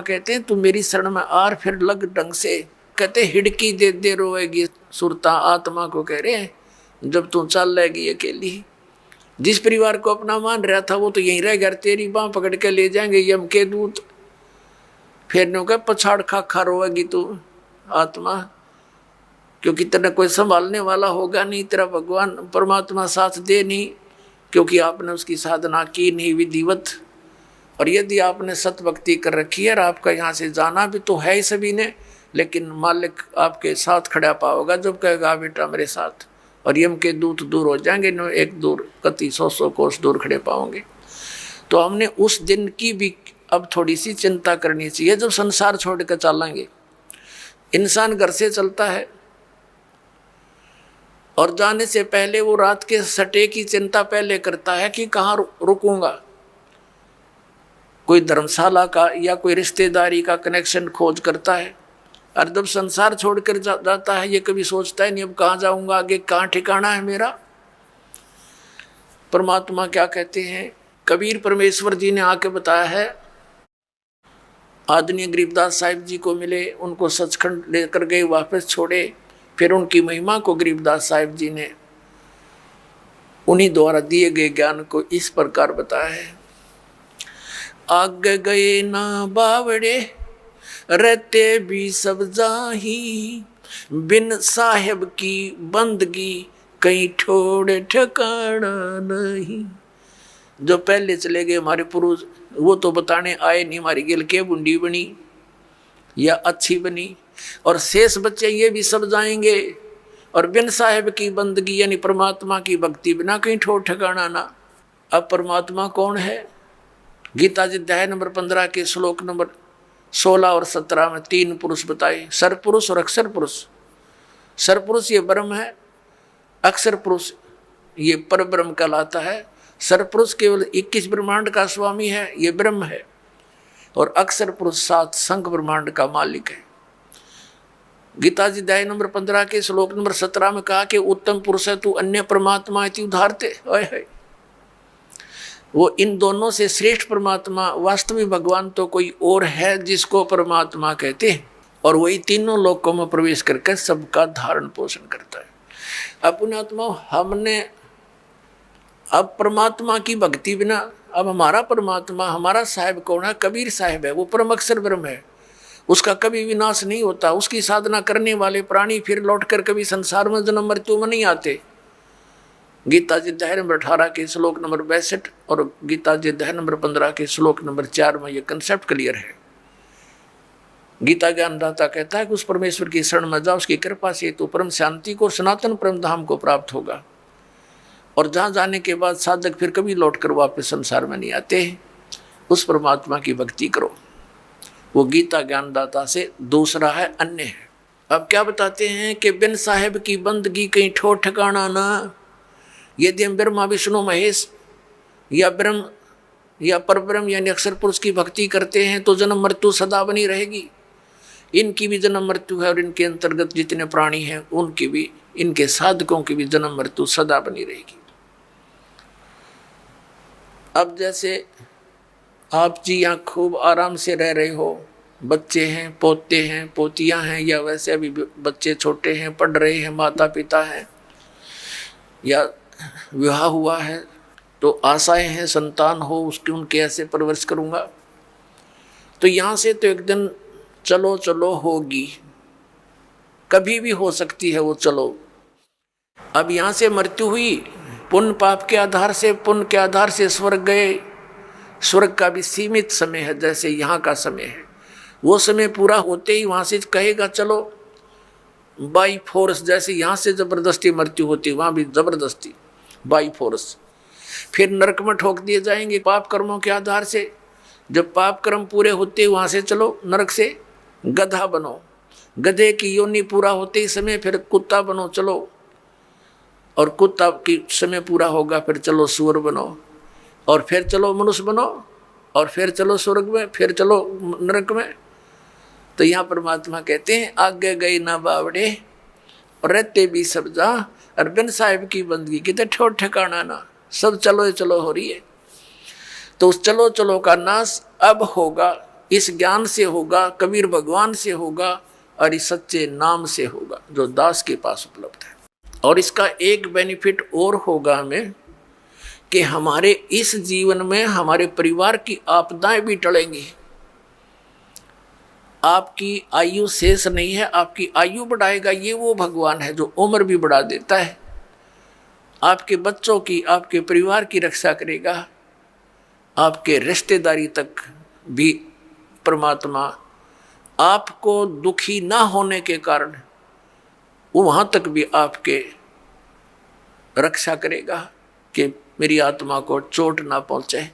कहते हैं तू मेरी शरण में आर फिर लग ढंग से। कहते हिड़की दे दे रोएगी सुरता, आत्मा को कह रहे हैं जब तू चल लेगी अकेली। जिस परिवार को अपना मान रहा था वो तो यहीं रह गया, तेरी बांह पकड़ के ले जाएंगे यम के दूत। फिर नो कह पछाड़ खा खा रोएगी तू आत्मा, क्योंकि तेरा कोई संभालने वाला होगा नहीं, तेरा भगवान परमात्मा साथ दे नहीं, क्योंकि आपने उसकी साधना की नहीं विधिवत। और यदि आपने सत भक्ति कर रखी है और आपका यहाँ से जाना भी तो है ही सभी ने, लेकिन मालिक आपके साथ खड़ा पाओगा जब कहेगा बेटा मेरे साथ, और यम के दूत दूर हो जाएंगे, न एक दूर कति 100 कोस दूर खड़े पाओगे। तो हमने उस दिन की भी अब थोड़ी सी चिंता करनी चाहिए जब संसार छोड़ कर चलेंगे। इंसान घर से चलता है और जाने से पहले वो रात के सटे की चिंता पहले करता है कि कहाँ रुकूंगा, कोई धर्मशाला का या कोई रिश्तेदारी का कनेक्शन खोज करता है। और जब संसार छोड़कर जाता है ये कभी सोचता है नहीं अब कहाँ जाऊंगा, आगे कहाँ ठिकाना है मेरा। परमात्मा क्या कहते हैं, कबीर परमेश्वर जी ने आके बताया है, आदरणीय गरीबदास साहिब जी को मिले, उनको सचखंड लेकर गए, वापस छोड़े, फिर उनकी महिमा को गरीबदास साहिब जी ने उन्हीं द्वारा दिए गए ज्ञान को इस प्रकार बताया है। आगे गए ना बावड़े रहते भी सब जाही, बिन साहेब की बंदगी कहीं ठोड़ ठिकाना नहीं। जो पहले चले गए हमारे पुरुष वो तो बताने आए नहीं हमारी गिल के बुंडी बनी या अच्छी बनी, और शेष बच्चे ये भी सब जाएंगे, और बिन साहेब की बंदगी यानी परमात्मा की भक्ति बिना कहीं ठोड़ ठिकाना ना। अब परमात्मा कौन है, गीता जी अध्याय नंबर 15 के श्लोक नंबर 16 और 17 में 3 पुरुष बताए, सरपुरुष और अक्षर पुरुष। सरपुरुष ये ब्रह्म है, अक्षर पुरुष ये पर ब्रह्म कहलाता है। सरपुरुष केवल 21 ब्रह्मांड का स्वामी है, ये ब्रह्म है, और अक्षर पुरुष 7 संख ब्रह्मांड का मालिक है। गीता जी अध्याय नंबर 15 के श्लोक नंबर 17 में कहा कि उत्तम पुरुष है तू अन्य परमात्मा इति उदाहरते। वो इन दोनों से श्रेष्ठ परमात्मा वास्तविक भगवान तो कोई और है जिसको परमात्मा कहते हैं, और वही तीनों लोकों में प्रवेश करके सबका धारण पोषण करता है। अपने आत्मा हमने अब परमात्मा की भक्ति बिना, अब हमारा परमात्मा हमारा साहिब कौन है, कबीर साहिब है, वो परम अक्षर ब्रह्म है, उसका कभी विनाश नहीं होता। उसकी साधना करने वाले प्राणी फिर लौटकर कभी संसार में जन्म मृत्यु में नहीं आते। गीता जी अध्याय नंबर 18 के श्लोक नंबर 62 और गीता जी अध्याय नंबर 15 के श्लोक नंबर 4 में यह कंसेप्ट क्लियर है। गीता ज्ञानदाता कहता है कि उस परमेश्वर की शरण में जाओ, उसकी कृपा से तो परम शांति को, सनातन परम धाम को प्राप्त होगा, और जहाँ जाने के बाद साधक फिर कभी लौटकर वापस संसार में नहीं आते। उस परमात्मा की भक्ति करो, वो गीता ज्ञानदाता से दूसरा है, अन्य है। अब क्या बताते हैं कि बिन साहेब की बंदगी कहीं ठोर ठिकाना ना। यदि हम ब्रह्मा विष्णु महेश या ब्रह्म या परब्रह्म यानी अक्षर पुरुष की भक्ति करते हैं तो जन्म मृत्यु सदा बनी रहेगी। इनकी भी जन्म मृत्यु है, और इनके अंतर्गत जितने प्राणी हैं उनकी भी, इनके साधकों की भी जन्म मृत्यु सदा बनी रहेगी। अब जैसे आप जी यहाँ खूब आराम से रह रहे हो, बच्चे हैं, पोते हैं, पोतियाँ हैं, या वैसे अभी बच्चे छोटे हैं, पढ़ रहे हैं, माता पिता हैं, या विवाह हुआ है तो आशाएं हैं संतान हो उसकी, उनके ऐसे परवरिश करूँगा। तो यहाँ से तो एक दिन चलो चलो होगी, कभी भी हो सकती है वो चलो। अब यहाँ से मृत्यु हुई, पुण्य पाप के आधार से, पुण्य के आधार से स्वर्ग गए। स्वर्ग का भी सीमित समय है, जैसे यहाँ का समय है। वो समय पूरा होते ही वहाँ से कहेगा चलो बाई फोर्स, जैसे यहाँ से जबरदस्ती मृत्यु होती वहाँ भी जबरदस्ती बाई फोर्स। फिर नरक में ठोक दिए जाएंगे पाप कर्मों के आधार से। जब पाप कर्म पूरे होते वहाँ से चलो नरक से गधा बनो, गधे की योनि पूरा होते ही समय फिर कुत्ता बनो चलो, और कुत्ता की समय पूरा होगा फिर चलो सूअर बनो, और फिर चलो मनुष्य बनो, और फिर चलो स्वर्ग में, फिर चलो नरक में। तो यहाँ परमात्मा कहते हैं आगे गए ना बावड़े और रहते भी सब जा, और बिन साहिब की बंदगी कितने ठोर ठिकाना ना, सब चलो चलो हो रही है। तो उस चलो चलो का नाश अब होगा इस ज्ञान से होगा, कबीर भगवान से होगा और इस सच्चे नाम से होगा जो दास के पास उपलब्ध है। और इसका एक बेनिफिट और होगा हमें कि हमारे इस जीवन में हमारे परिवार की आपदाएं भी टलेंगी। आपकी आयु शेष नहीं है, आपकी आयु बढ़ाएगा ये वो भगवान है जो उम्र भी बढ़ा देता है। आपके बच्चों की, आपके परिवार की रक्षा करेगा, आपके रिश्तेदारी तक भी परमात्मा आपको दुखी ना होने के कारण वहां तक भी आपके रक्षा करेगा कि मेरी आत्मा को चोट ना पहुंचे,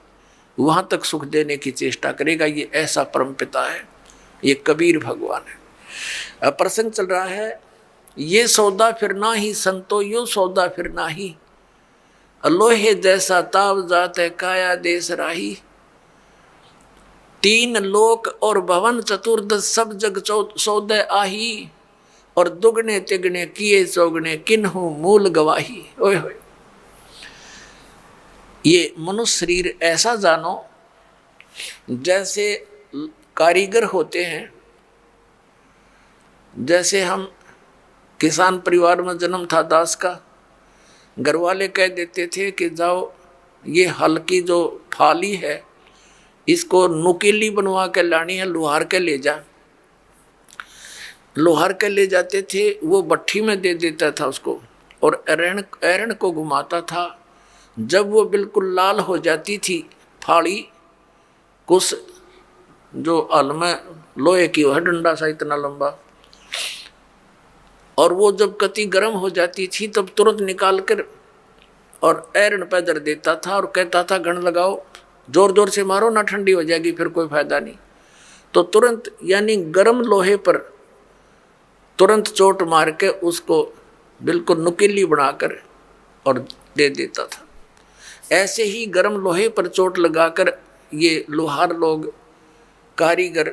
वहां तक सुख देने की चेष्टा करेगा। ये ऐसा परमपिता है, ये कबीर भगवान है। प्रसंग चल रहा है, ये सौदा फिर ना ही संतो यो सौदा फिर ना ही, लोहे जैसा ताव जात है काया देश राही। तीन लोक और भवन चतुर्दश सब जग सौदे आही, और दुगने तिगने किए चौगने किन्हु मूल गवाही। ओए होए, ये मनुष्य शरीर ऐसा जानो जैसे कारीगर होते हैं। जैसे हम किसान परिवार में जन्म था दास का, घर वाले कह देते थे कि जाओ ये हल की जो फाली है इसको नुकीली बनवा के लानी है, लोहार के ले जा। लोहार के ले जाते थे, वो भट्ठी में दे देता था उसको और एरण को घुमाता था। जब वो बिल्कुल लाल हो जाती थी फाड़ी, कुछ जो हल में लोहे की है डंडा सा इतना लंबा, और वो जब कति गर्म हो जाती थी तब तुरंत निकाल कर और एरण पे धर देता था और कहता था घण लगाओ, जोर जोर से मारो ना ठंडी हो जाएगी फिर कोई फायदा नहीं। तो तुरंत यानी गर्म लोहे पर तुरंत चोट मार के उसको बिल्कुल नुकीली बनाकर और दे देता था। ऐसे ही गर्म लोहे पर चोट लगाकर ये लोहार लोग, कारीगर,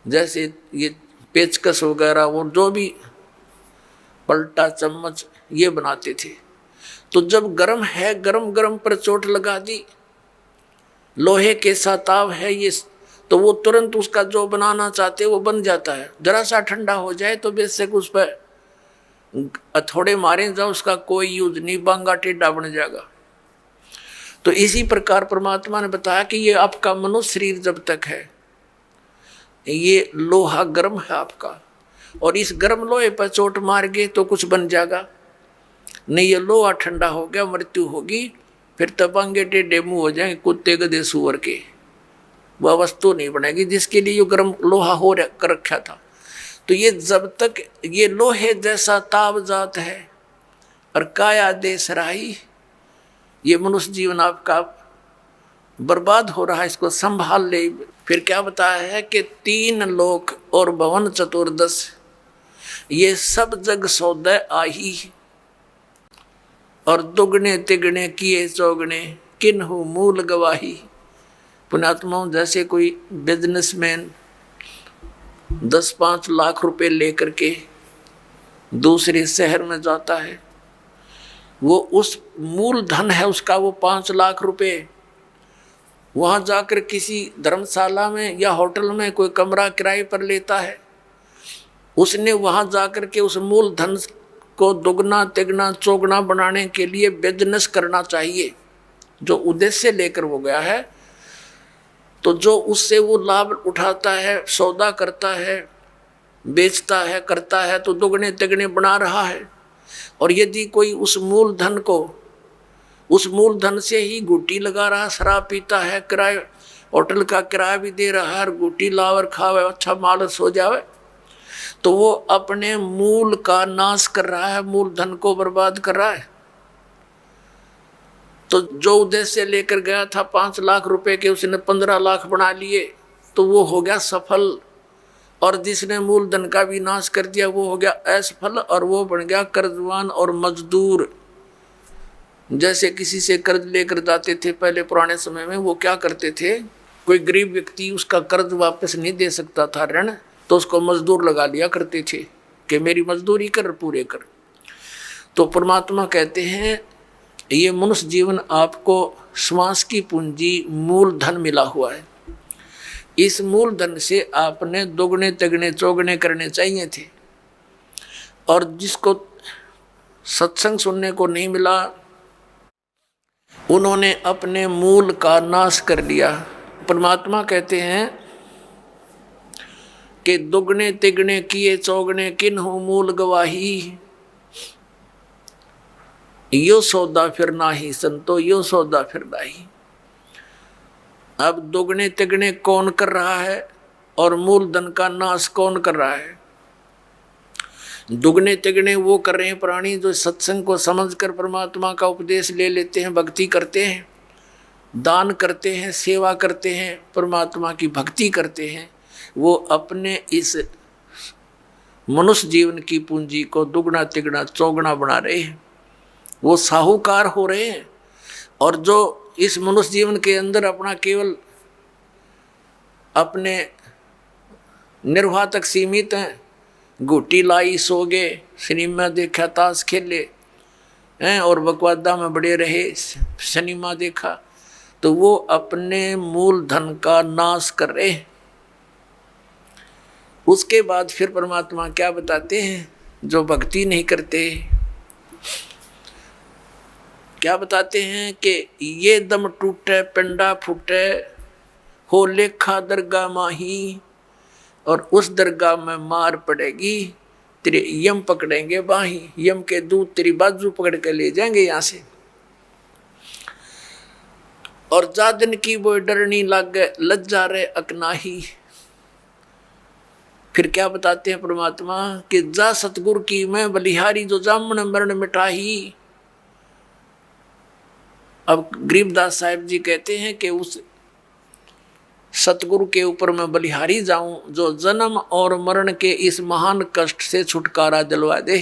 जैसे ये पेचकस वगैरह वो जो भी पलटा चम्मच ये बनाते थे। तो जब गर्म है, गरम गरम पर चोट लगा दी, लोहे के साताव है ये, तो वो तुरंत उसका जो बनाना चाहते वो बन जाता है। जरा सा ठंडा हो जाए तो बेशक उस पर थोड़े मारे जाओ, उसका कोई यूज नहीं, बांगा टेढ़ा बन जाएगा। तो इसी प्रकार परमात्मा ने बताया कि ये आपका मनुष्य शरीर जब तक है ये लोहा गर्म है आपका, और इस गर्म लोहे पर चोट मार गए तो कुछ बन जाएगा नहीं। ये लोहा ठंडा हो गया, मृत्यु होगी, फिर तबांगे टेढ़े मुंह हो जाएंगे कुत्ते गधे सुअर के, वह वस्तु नहीं बनेगी जिसके लिए ये गर्म लोहा हो कर रखा था। तो ये जब तक ये लोहे जैसा ताव जात है और काया देश राही, ये मनुष्य जीवन आपका बर्बाद हो रहा है, इसको संभाल ले। फिर क्या बताया है कि तीन लोक और भवन चतुर्दश ये सब जग सौदे आही, और दुगने तिगने किए चौगने किन्हु मूल गवाही। पुण्यात्माओं, जैसे कोई बिजनेसमैन 10-5 लाख रुपए लेकर के दूसरे शहर में जाता है, वो उस मूल धन है उसका वो 5 लाख रुपए, वहाँ जाकर किसी धर्मशाला में या होटल में कोई कमरा किराए पर लेता है। उसने वहाँ जाकर के उस मूल धन को दुगना तिगना चौगुना बनाने के लिए बिजनेस करना चाहिए, जो उद्देश्य लेकर वो गया है। तो जो उससे वो लाभ उठाता है, सौदा करता है, बेचता है, करता है, तो दुगने तिगने बना रहा है। और यदि कोई उस मूल धन को, उस मूल धन से ही गुटी लगा रहा, शराब पीता है, किराए होटल का किराया भी दे रहा है, गुटी लावर खावे, अच्छा मालस हो जावे, तो वो अपने मूल का नाश कर रहा है, मूल धन को बर्बाद कर रहा है। तो जो उद्देश्य लेकर गया था 5 लाख रुपए के, उसने 15 लाख बना लिए, तो वो हो गया सफल। और जिसने मूल धन का भी नाश कर दिया वो हो गया असफल, और वो बन गया कर्जवान और मजदूर। जैसे किसी से कर्ज लेकर जाते थे पहले पुराने समय में, वो क्या करते थे, कोई गरीब व्यक्ति उसका कर्ज वापस नहीं दे सकता था ऋण, तो उसको मजदूर लगा लिया करते थे कि मेरी मजदूरी कर, पूरे कर। तो परमात्मा कहते हैं ये मनुष्य जीवन आपको श्वास की पूंजी मूल धन मिला हुआ है। इस मूलधन से आपने दोगुने तिगुने चौगुने करने चाहिए थे। और जिसको सत्संग सुनने को नहीं मिला, उन्होंने अपने मूल का नाश कर लिया। परमात्मा कहते हैं कि दुगने तिगने किए चौगने किन्हु मूल गवाही, यो सौदा फिर नाही संतो, यो सौदा फिर नाही। अब दुगने तिगने कौन कर रहा है और मूलधन का नाश कौन कर रहा है? दुगने तिगने वो कर रहे हैं प्राणी जो सत्संग को समझकर परमात्मा का उपदेश ले लेते हैं, भक्ति करते हैं, दान करते हैं, सेवा करते हैं, परमात्मा की भक्ति करते हैं। वो अपने इस मनुष्य जीवन की पूंजी को दुगना तिगना चौगुना बना रहे हैं, वो साहूकार हो रहे हैं। और जो इस मनुष्य जीवन के अंदर अपना केवल अपने निर्वाह तक सीमित हैं, घुटी लाई सो गए, सिनेमा देखा, ताश खेले हैं और बकवादा में बड़े रहे, सिनेमा देखा, तो वो अपने मूल धन का नाश कर रहे हैं। उसके बाद फिर परमात्मा क्या बताते हैं? जो भक्ति नहीं करते क्या बताते हैं कि ये दम टूटे पिंडा फूटे, हो लेखा दरगाह माही, और उस दरगाह में मार पड़ेगी, तेरे यम पकड़ेंगे बाही, यम के दूत तेरी बाजू पकड़ के ले जाएंगे यहाँ से। और जादन की वो डरनी लागे लज्जा रे अकनाही। फिर क्या बताते हैं परमात्मा कि जा सतगुरु की मैं बलिहारी, जो जामन मरण मिटाही। अब गरीबदास साहिब जी कहते हैं कि उस सतगुरु के ऊपर मैं बलिहारी जाऊं जो जन्म और मरण के इस महान कष्ट से छुटकारा दिलवा दे।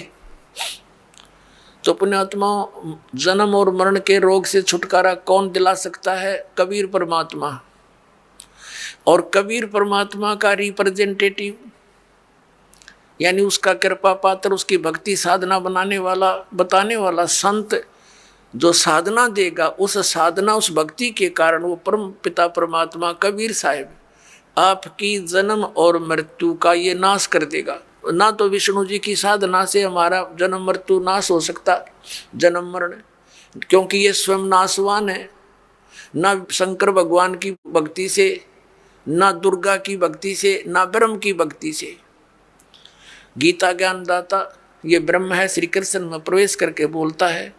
तो पुण्यात्मा, जन्म और मरण के रोग से छुटकारा कौन दिला सकता है? कबीर परमात्मा। और कबीर परमात्मा का रिप्रेजेंटेटिव यानी उसका कृपा पात्र, उसकी भक्ति साधना बताने वाला संत जो साधना देगा, उस साधना उस भक्ति के कारण वो परम पिता परमात्मा कबीर साहिब आपकी जन्म और मृत्यु का ये नाश कर देगा। ना तो विष्णु जी की साधना से हमारा जन्म मृत्यु नाश हो सकता, जन्म मरण, क्योंकि ये स्वयं नाशवान है। ना शंकर भगवान की भक्ति से, ना दुर्गा की भक्ति से, ना ब्रह्म की भक्ति से। गीता ज्ञानदाता ये ब्रह्म है, श्री कृष्ण में प्रवेश करके बोलता है।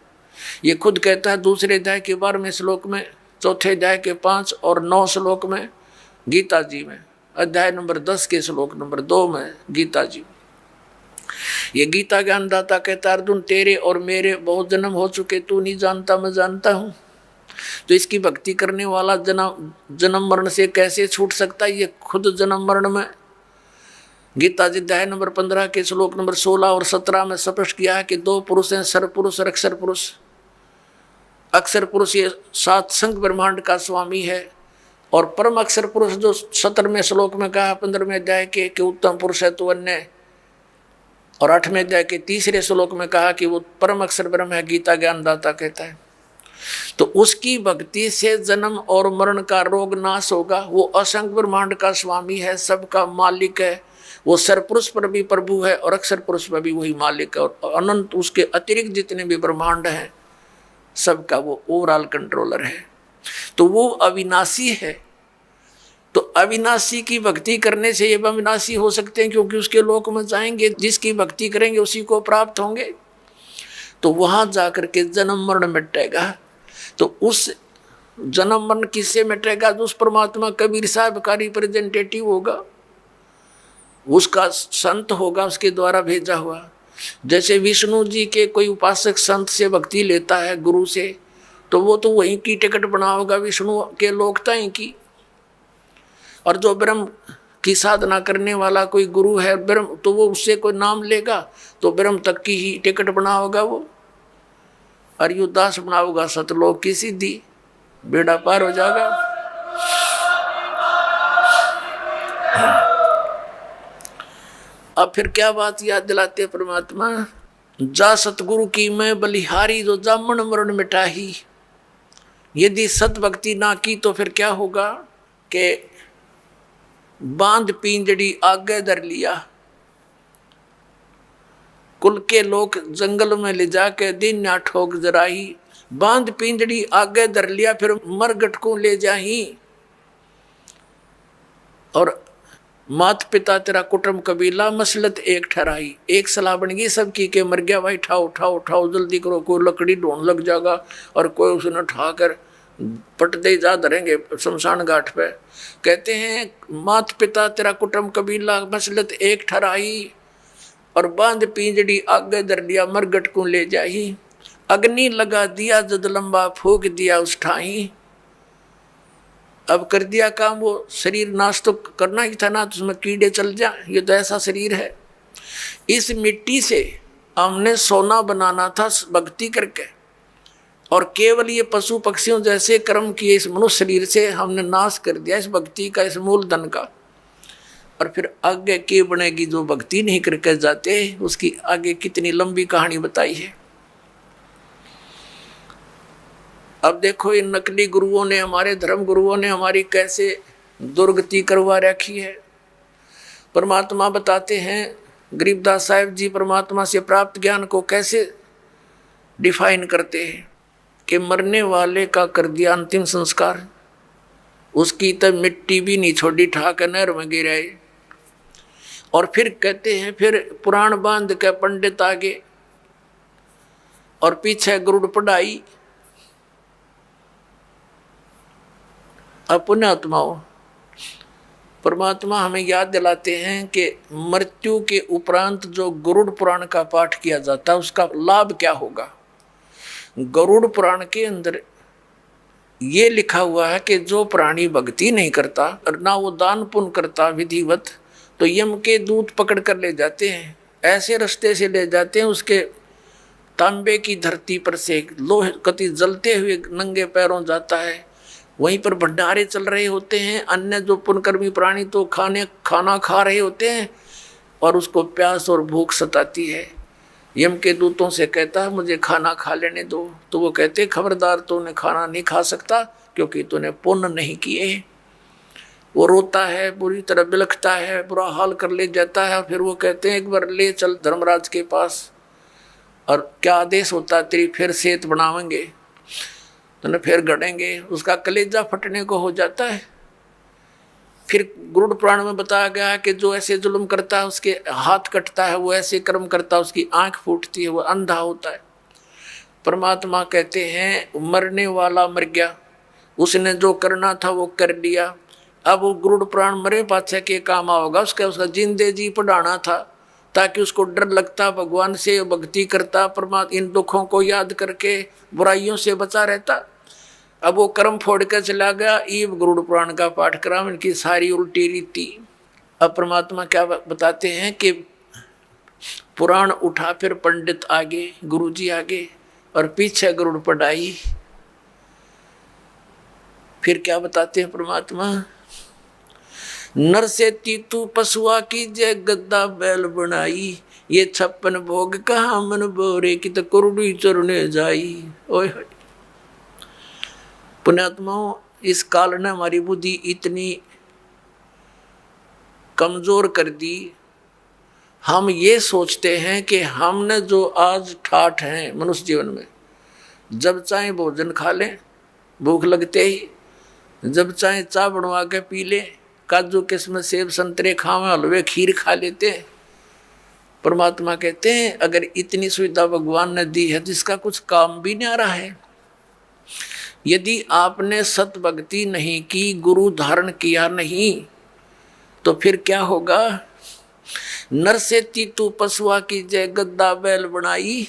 ये खुद कहता है दूसरे अध्याय के 12वें श्लोक में, चौथे अध्याय के 5 और 9 श्लोक में गीता जी में, अध्याय नंबर 10 के श्लोक नंबर 2 में गीता जी। ये गीता ज्ञानदाता कहता, अर्जुन तेरे और मेरे बहुत जन्म हो चुके, तू नहीं जानता मैं जानता हूँ। तो इसकी भक्ति करने वाला जन्म मरण से कैसे छूट सकता है? ये खुद जन्म मरण में गीता जी अध्याय नंबर 15 के श्लोक नंबर 16 और 17 में स्पष्ट किया है कि 2 पुरुष हैं, सर पुरुष और अक्षर पुरुष। अक्षर पुरुष ये 7 संघ ब्रह्मांड का स्वामी है, और परम अक्षर पुरुष जो 17वें श्लोक में कहा 15वें अध्याय के कि उत्तम पुरुष है तो अन्य, और 8वें अध्याय के 3रे श्लोक में कहा कि वो परम अक्षर ब्रह्म है, गीता ज्ञानदाता कहता है। तो उसकी भक्ति से जन्म और मरण का रोग नाश होगा। वो असंख्य ब्रह्मांड का स्वामी है, सबका मालिक है। वो सरपुरुष पर भी प्रभु है और अक्षर पुरुष पर भी वही मालिक है, और अनंत उसके अतिरिक्त जितने भी ब्रह्मांड हैं सबका वो ओवरऑल कंट्रोलर है। तो वो अविनाशी है। तो अविनाशी की भक्ति करने से ये अविनाशी हो सकते हैं, क्योंकि उसके लोक में जाएंगे, जिसकी भक्ति करेंगे उसी को प्राप्त होंगे। तो वहां जाकर के जन्म मरण मिटेगा। तो उस जन्म मरण किससे मिटेगा? जो उस परमात्मा कबीर साहब का रिप्रेजेंटेटिव होगा, उसका संत होगा, उसके द्वारा भेजा हुआ। जैसे विष्णु जी के कोई उपासक संत से भक्ति लेता है गुरु से, तो वो तो वहीं की टिकट बना होगा विष्णु के लोकताएं की। और जो ब्रह्म की साधना करने वाला कोई गुरु है ब्रह्म, तो वो उससे कोई नाम लेगा तो ब्रह्म तक की ही टिकट बना होगा वो। अरियुदास बना होगा सतलोक की सिद्धि, बेड़ा पार हो जाएगा। अब फिर क्या बात याद दिलाते परमात्मा? जा सतगुरु की मैं बलिहारी, जो जामन मरण मिटाही। यदि सत भक्ति ना की तो फिर क्या होगा कि बांध पिंजड़ी आगे धर लिया, कुल के लोग जंगल में ले जाके दिन ना ठोक जराही, बांध पिंजड़ी आगे धर लिया फिर मरगट को ले जाही। और मात पिता तेरा कुटुंब कबीला मसलत एक ठहराई, एक सलाह बन गई सबकी के मर गया भाई उठाओ उठाओ उठाओ जल्दी करो, कोई लकड़ी ढूंढ लग जाएगा और कोई उसने उठाकर पट दे जा धरेंगे शमशान घाट पे। कहते हैं मात पिता तेरा कुटुंब कबीला मसलत एक ठहराई, और बांध पिंजड़ी आगे धर लिया मरगट को ले जाही। अग्नि लगा दिया जद लंबा फूक दिया उस ठाई। अब कर दिया काम, वो शरीर नाश तो करना ही था ना, तो उसमें कीड़े चल जा, ये तो ऐसा शरीर है। इस मिट्टी से हमने सोना बनाना था भक्ति करके, और केवल ये पशु पक्षियों जैसे कर्म किए इस मनुष्य शरीर से हमने नाश कर दिया इस भक्ति का, इस मूलधन का। और फिर आगे के बनेगी जो भक्ति नहीं करके जाते, उसकी आगे कितनी लंबी कहानी बताई है। अब देखो इन नकली गुरुओं ने, हमारे धर्म गुरुओं ने हमारी कैसे दुर्गति करवा रखी है। परमात्मा बताते हैं, गरीबदास साहिब जी परमात्मा से प्राप्त ज्ञान को कैसे डिफाइन करते हैं कि मरने वाले का कर दिया अंतिम संस्कार, उसकी तब मिट्टी भी नहीं छोड़ी, ठाक नहर में गिराए। और फिर कहते हैं फिर पुराण बांध के पंडित आगे और पीछे गरुड़ पढ़ाई। पुण्यात्माओं, परमात्मा हमें याद दिलाते हैं कि मृत्यु के उपरांत जो गरुड़ पुराण का पाठ किया जाता है उसका लाभ क्या होगा। गरुड़ पुराण के अंदर ये लिखा हुआ है कि जो प्राणी भक्ति नहीं करता और ना वो दान पुण्य करता विधिवत, तो यम के दूत पकड़ कर ले जाते हैं, ऐसे रास्ते से ले जाते हैं उसके तांबे की धरती पर से लोहे कति जलते हुए नंगे पैरों जाता है। वहीं पर भंडारे चल रहे होते हैं, अन्य जो पुण्यकर्मी प्राणी तो खाना खा रहे होते हैं और उसको प्यास और भूख सताती है। यम के दूतों से कहता है मुझे खाना खा लेने दो, तो वो कहते खबरदार तूने खाना नहीं खा सकता क्योंकि तूने पुण्य नहीं किए। वो रोता है, बुरी तरह बिलखता है, बुरा हाल कर ले जाता है। फिर वो कहते हैं एक बार ले चल धर्मराज के पास, और क्या आदेश होता तेरी फिर सेहत बनावेंगे, तो फिर गड़ेंगे। उसका कलेजा फटने को हो जाता है। फिर गरुड़ पुराण में बताया गया है कि जो ऐसे जुल्म करता है उसके हाथ कटता है, वो ऐसे कर्म करता है उसकी आंख फूटती है, वो अंधा होता है। परमात्मा कहते हैं मरने वाला मर गया, उसने जो करना था वो कर लिया। अब वो गरुड़ पुराण मरे पाछे के काम आओगा, उसका जिंदे जी पढ़ाना था ताकि उसको डर लगता, भगवान से भक्ति करता, परमात्मा इन दुखों को याद करके बुराइयों से बचा रहता। अब वो कर्म फोड़ कर चला गया, ईब गरुड़ पुराण का पाठ करा, इनकी सारी उल्टी रीति। अब परमात्मा क्या बताते हैं कि पुराण उठा फिर पंडित आगे, गुरुजी आगे और पीछे गरुड़ पढ़ाई। फिर क्या बताते हैं परमात्मा, नर से तीतू पशुआ की जय गद्दा बैल बनाई, ये 56 भोग कहा मन बोरे की तो कुरुड़ी चरने जाई। ओए पुण्यात्माओं, इस काल ने हमारी बुद्धि इतनी कमजोर कर दी, हम ये सोचते हैं कि हमने जो आज ठाठ हैं मनुष्य जीवन में, जब चाहे भोजन खा लें भूख लगते ही, जब चाहे चाय बनवा के पी लें, काजू किस्म सेब संतरे खावें, हलवे खीर खा लेते हैं। परमात्मा कहते हैं अगर इतनी सुविधा भगवान ने दी है जिसका कुछ काम भी नहीं आ रहा है, यदि आपने सत भक्ति नहीं की, गुरु धारण किया नहीं, तो फिर क्या होगा। नर से तीतू पशुआ की जय गद्दा बैल बनाई,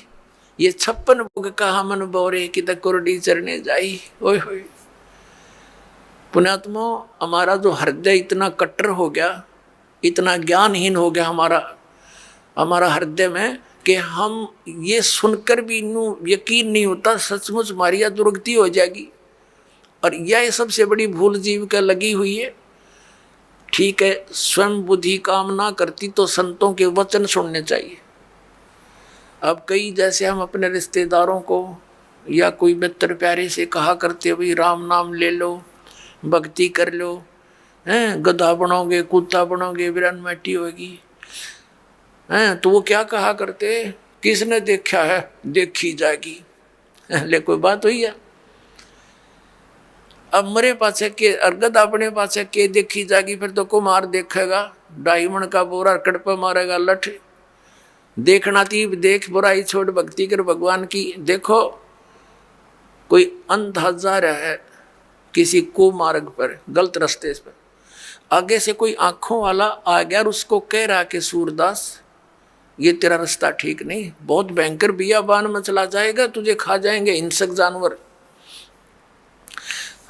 ये 56 भोग कहा मन बोरे की तो कुरडी चरने जाई। ओए होए पुण्यात्मा, हमारा जो हृदय इतना कट्टर हो गया, इतना ज्ञानहीन हो गया हमारा हृदय में कि हम ये सुनकर भी यकीन नहीं होता सचमुच हमारी दुर्गति हो जाएगी। और यह सबसे बड़ी भूल जीव का लगी हुई है। ठीक है, स्वयं बुद्धि काम ना करती तो संतों के वचन सुनने चाहिए। अब कई जैसे हम अपने रिश्तेदारों को या कोई मित्र प्यारे से कहा करते भाई राम नाम ले लो, भक्ति कर लो, हैं गधा बनोगे, कुत्ता बनोगे, वीरन मट्टी होगी हैं। तो वो क्या कहा करते, किसने देखा है देखी जाएगी। ले कोई बात हुई है? अब मरे पाछे के अर्गद अपने पाछे के देखी जाएगी, फिर तो कुमार देखेगा, डायमंड का बोरा कड़पा मारेगा लठ। देखना थी देख, बुराई छोड़ भक्ति कर भगवान की। देखो कोई अंधा जा रहा है किसी कुमार्ग पर, गलत रास्ते पर, आगे से कोई आंखों वाला आ गया और उसको कह रहा कि सूरदास ये तेरा रास्ता ठीक नहीं, बहुत भयंकर बियाबान में चला जाएगा, तुझे खा जाएंगे हिंसक जानवर।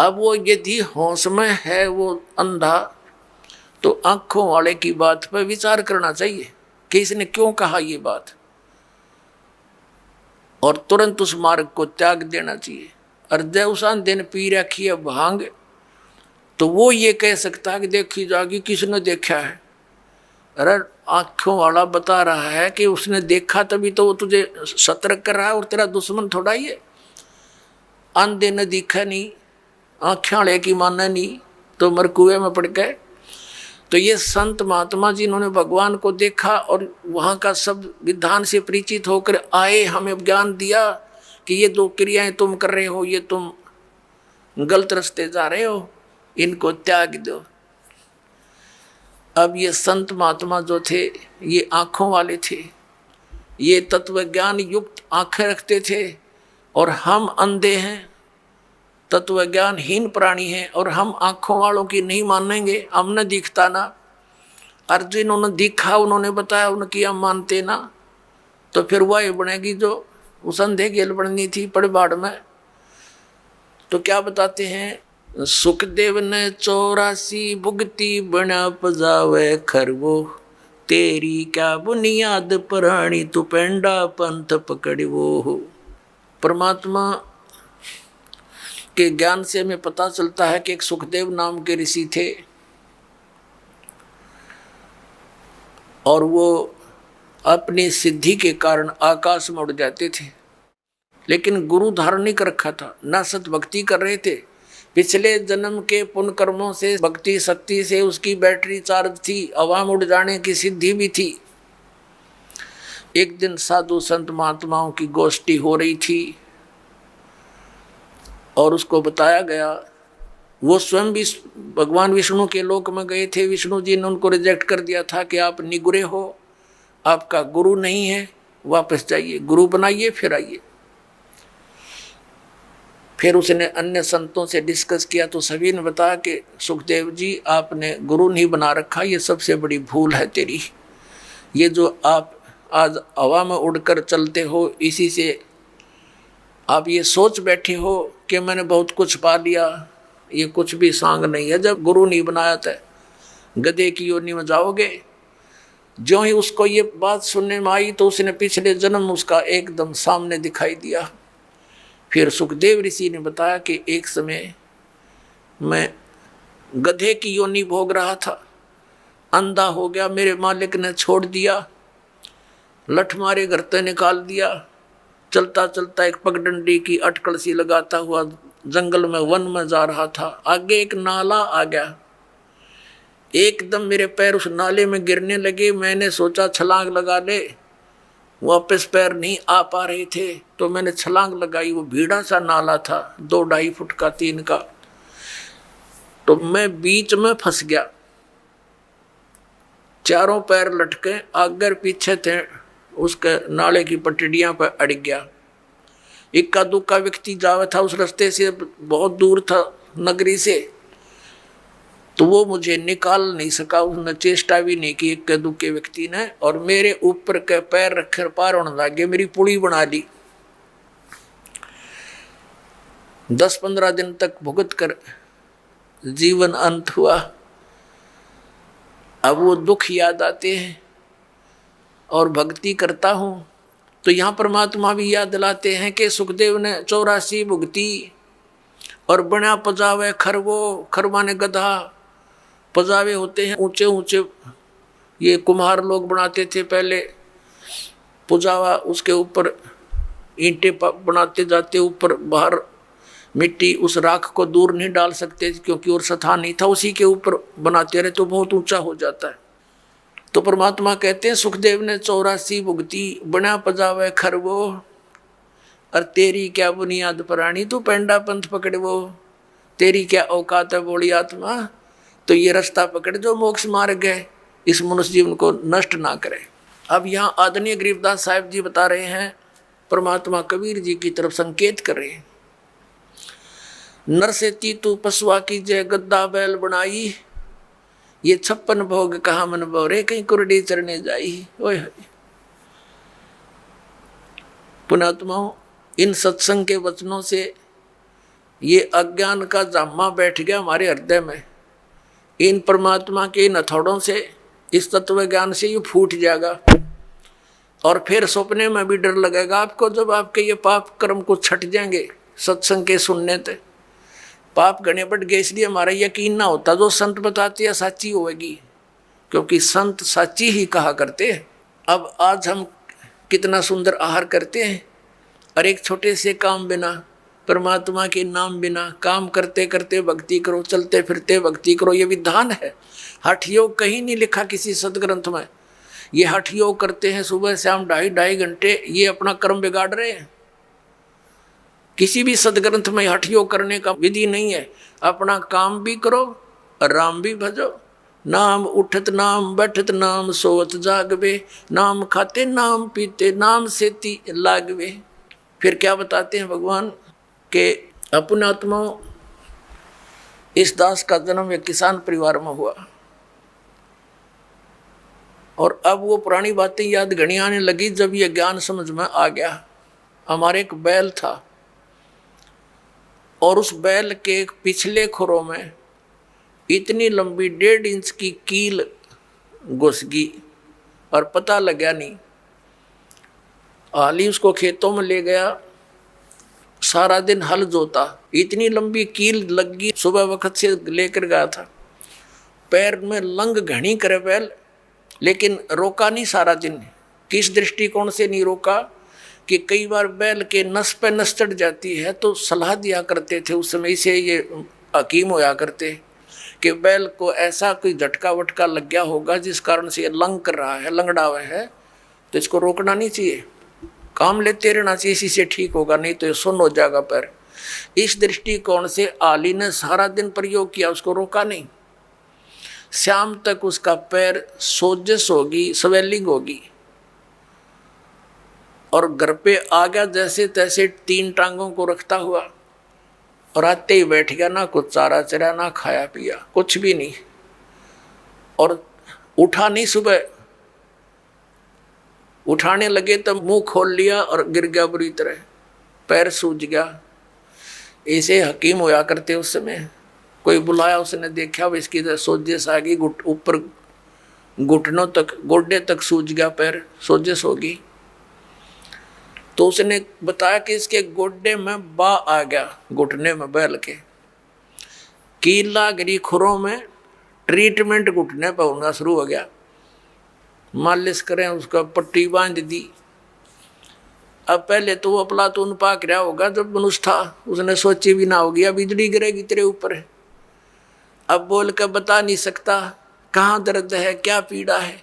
अब वो यदि होश में है वो अंधा, तो आंखों वाले की बात पर विचार करना चाहिए कि इसने क्यों कहा ये बात, और तुरंत उस मार्ग को त्याग देना चाहिए। और जब उस अंधे ने पी रखी है भांग, तो वो ये कह सकता है कि देखी जाएगी, किसने देखा है। अरे आंखों वाला बता रहा है कि उसने देखा, तभी तो वो तुझे सतर्क कर रहा है, और तेरा दुश्मन थोड़ा ही है। अंधे ने दिखा नहीं, आँखें वाले की माना नहीं, तो मर कुएं में पड़ गए। तो ये संत महात्मा जिन्होंने भगवान को देखा और वहाँ का सब विधान से परिचित होकर आए, हमें ज्ञान दिया कि ये दो क्रियाएं तुम कर रहे हो, ये तुम गलत रास्ते जा रहे हो, इनको त्याग दो। अब ये संत महात्मा जो थे ये आँखों वाले थे, ये तत्व ज्ञान युक्त आँखें रखते थे, और हम अंधे हैं, तत्व ज्ञानहीन प्राणी हैं, और हम आँखों वालों की नहीं मानेंगे। हमने दिखता ना, और जिन्होंने दिखा उन्होंने बताया, उनकी हम मानते ना, तो फिर वह बनेगी जो उस अंधे गेल बननी थी पड़बाड़ में। तो क्या बताते हैं, सुखदेव ने 84 भुगती बना पजावे खरवो, तेरी क्या बुनियाद प्राणी तू पेंडा पंथ पकड़वो हो। परमात्मा के ज्ञान से हमें पता चलता है कि एक सुखदेव नाम के ऋषि थे, और वो अपनी सिद्धि के कारण आकाश में उड़ जाते थे, लेकिन गुरु धारण नहीं कर रखा था, ना सत भक्ति कर रहे थे। पिछले जन्म के पुण्य कर्मों से, भक्ति शक्ति से उसकी बैटरी चार्ज थी, हवा में उड़ जाने की सिद्धि भी थी। एक दिन साधु संत महात्माओं की गोष्ठी हो रही थी, और उसको बताया गया, वो स्वयं भी भगवान विष्णु के लोक में गए थे। विष्णु जी ने उनको रिजेक्ट कर दिया था कि आप निगुरे हो, आपका गुरु नहीं है, वापस जाइए, गुरु बनाइए फिर आइए। फिर उसने अन्य संतों से डिस्कस किया, तो सभी ने बताया कि सुखदेव जी आपने गुरु नहीं बना रखा, ये सबसे बड़ी भूल है तेरी। ये जो आप आज हवा में उड़कर चलते हो, इसी से आप ये सोच बैठे हो कि मैंने बहुत कुछ पा लिया, ये कुछ भी सांग नहीं है। जब गुरु नहीं बनाया था, गधे की योनि में जाओगे। जो ही उसको ये बात सुनने में आई, तो उसने पिछले जन्म उसका एकदम सामने दिखाई दिया। फिर सुखदेव ऋषि ने बताया कि एक समय मैं गधे की योनि भोग रहा था, अंधा हो गया, मेरे मालिक ने छोड़ दिया, लठ मारे घर से निकाल दिया। चलता चलता एक पगडंडी की अटकल सी लगाता हुआ जंगल में, वन में जा रहा था। आगे एक नाला आ गया, एकदम मेरे पैर उस नाले में गिरने लगे। मैंने सोचा छलांग लगा ले, वापस पैर नहीं आ पा रहे थे, तो मैंने छलांग लगाई। वो भीड़ा सा नाला था, 2-2.5 फुट का, 3 का, तो मैं बीच में फंस गया। चारों पैर लटके आगे पीछे थे, उसके नाले की पटड़ियां पर अड़ गया। इक्का दुक्का व्यक्ति जावा था उस रास्ते से, बहुत दूर था नगरी से, तो वो मुझे निकाल नहीं सका, उसने चेष्टा भी नहीं की इक्के दुक्के व्यक्ति ने, और मेरे ऊपर के पैर रखकर पार होने लगे, मेरी पुली बना ली। 10-15 दिन तक भुगत कर जीवन अंत हुआ। अब वो दुख याद आते हैं और भक्ति करता हूँ, तो यहाँ परमात्मा भी याद दिलाते हैं कि सुखदेव ने 84 भुगती और बना पजावे खरवो, खरवा ने गधा। पजावे होते हैं ऊंचे ऊंचे, ये कुम्हार लोग बनाते थे पहले, पुजावा उसके ऊपर ईंटें बनाते जाते, ऊपर बाहर मिट्टी उस राख को दूर नहीं डाल सकते क्योंकि और स्थान नहीं था, उसी के ऊपर बनाते रहे तो बहुत ऊंचा हो जाता है। तो परमात्मा कहते हैं सुखदेव ने 84 भुगती बना पजावे खरवो, और तेरी क्या बुनियाद प्राणी तू पेंडा पंथ पकड़वो, तेरी क्या औकात है बोली आत्मा, तो ये रास्ता पकड़ जो मोक्ष मार्ग है, इस मनुष्य जीवन को नष्ट ना करे। अब यहाँ आदरणीय गरीबदास साहिब जी बता रहे हैं, परमात्मा कबीर जी की तरफ संकेत कर रहे हैं। नर से तू पशुआ की जय गद्दा बैल बनाई, ये 56 भोग कहा मन बोरे कहीं कुरडी चरने जाई। ओए पुणात्माओं, इन सत्संग के वचनों से ये अज्ञान का जामा बैठ गया हमारे हृदय में। इन परमात्मा के इन हथौड़ों से, इस तत्व ज्ञान से ये फूट जाएगा, और फिर सपने में भी डर लगेगा आपको जब आपके ये पाप कर्म को छट जाएंगे सत्संग के सुनने से। पाप गणे बढ़ गए इसलिए हमारा यकीन ना होता जो संत बताते हैं साची होगी, क्योंकि संत साची ही कहा करते हैं। अब आज हम कितना सुंदर आहार करते हैं, और एक छोटे से काम बिना, परमात्मा के नाम बिना, काम करते करते भक्ति करो, चलते फिरते भक्ति करो, ये विधान है। हठ योग कहीं नहीं लिखा किसी सदग्रंथ में। ये हठ योग करते हैं सुबह शाम 2.5 घंटे, ये अपना कर्म बिगाड़ रहे हैं। किसी भी सदग्रंथ में हठ योग करने का विधि नहीं है। अपना काम भी करो और राम भी भजो। नाम उठत नाम बैठत नाम सोवत जागवे, नाम खाते नाम पीते नाम सेती लागवे। फिर क्या बताते हैं भगवान के अपने आत्माओं, इस दास का जन्म एक किसान परिवार में हुआ, और अब वो पुरानी बातें याद घनी आने लगी जब ये ज्ञान समझ में आ गया। हमारे एक बैल था, और उस बैल के पिछले खुरों में इतनी लंबी 1.5 इंच की कील घुस गई, और पता लगा नहीं। हाली उसको खेतों में ले गया, सारा दिन हल जोता, इतनी लंबी कील लग गई, सुबह वक्त से लेकर गया था। पैर में लंग घनी करे बैल, लेकिन रोका नहीं सारा दिन। किस दृष्टिकोण से नहीं रोका कि कई बार बैल के नस पे नस चढ़ जाती है, तो सलाह दिया करते थे उस समय से ये हकीम होया करते कि बैल को ऐसा कोई झटका वटका लग गया होगा जिस कारण से ये लंग कर रहा है, लंगड़ा हुआ है, तो इसको रोकना नहीं चाहिए, काम लेते रहना चाहिए, इसी से ठीक होगा, नहीं तो ये सुन्न हो जाएगा पैर। इस दृष्टिकोण से आली ने सारा दिन प्रयोग किया, उसको रोका नहीं। शाम तक उसका पैर सोजस होगी, स्वेलिंग होगी, और घर पे आ गया जैसे तैसे 3 टांगों को रखता हुआ, और आते ही बैठ गया, ना कुछ चारा चरा ना खाया पिया, कुछ भी नहीं, और उठा नहीं। सुबह उठाने लगे तो मुंह खोल लिया और गिर गया बुरी तरह, पैर सूज गया। ऐसे हकीम होया करते उस समय। कोई बुलाया, उसने देखा वो इसकी सोजस आ गई, ऊपर घुटनों तक, गोड्डे तक सूज गया पैर, सोजस होगी। तो उसने बताया कि इसके गोड्डे में बा आ गया, घुटने में बैल के कील लाग रही खुरों में, ट्रीटमेंट घुटने पर होना शुरू हो गया। मालिश करें, उसका पट्टी बांध दी। अब पहले तो वो अपलातून पाक रहा होगा, जब मनुष्य था उसने सोची भी ना होगी अब बिजली गिरेगी तेरे ऊपर। अब बोल कर बता नहीं सकता कहाँ दर्द है, क्या पीड़ा है।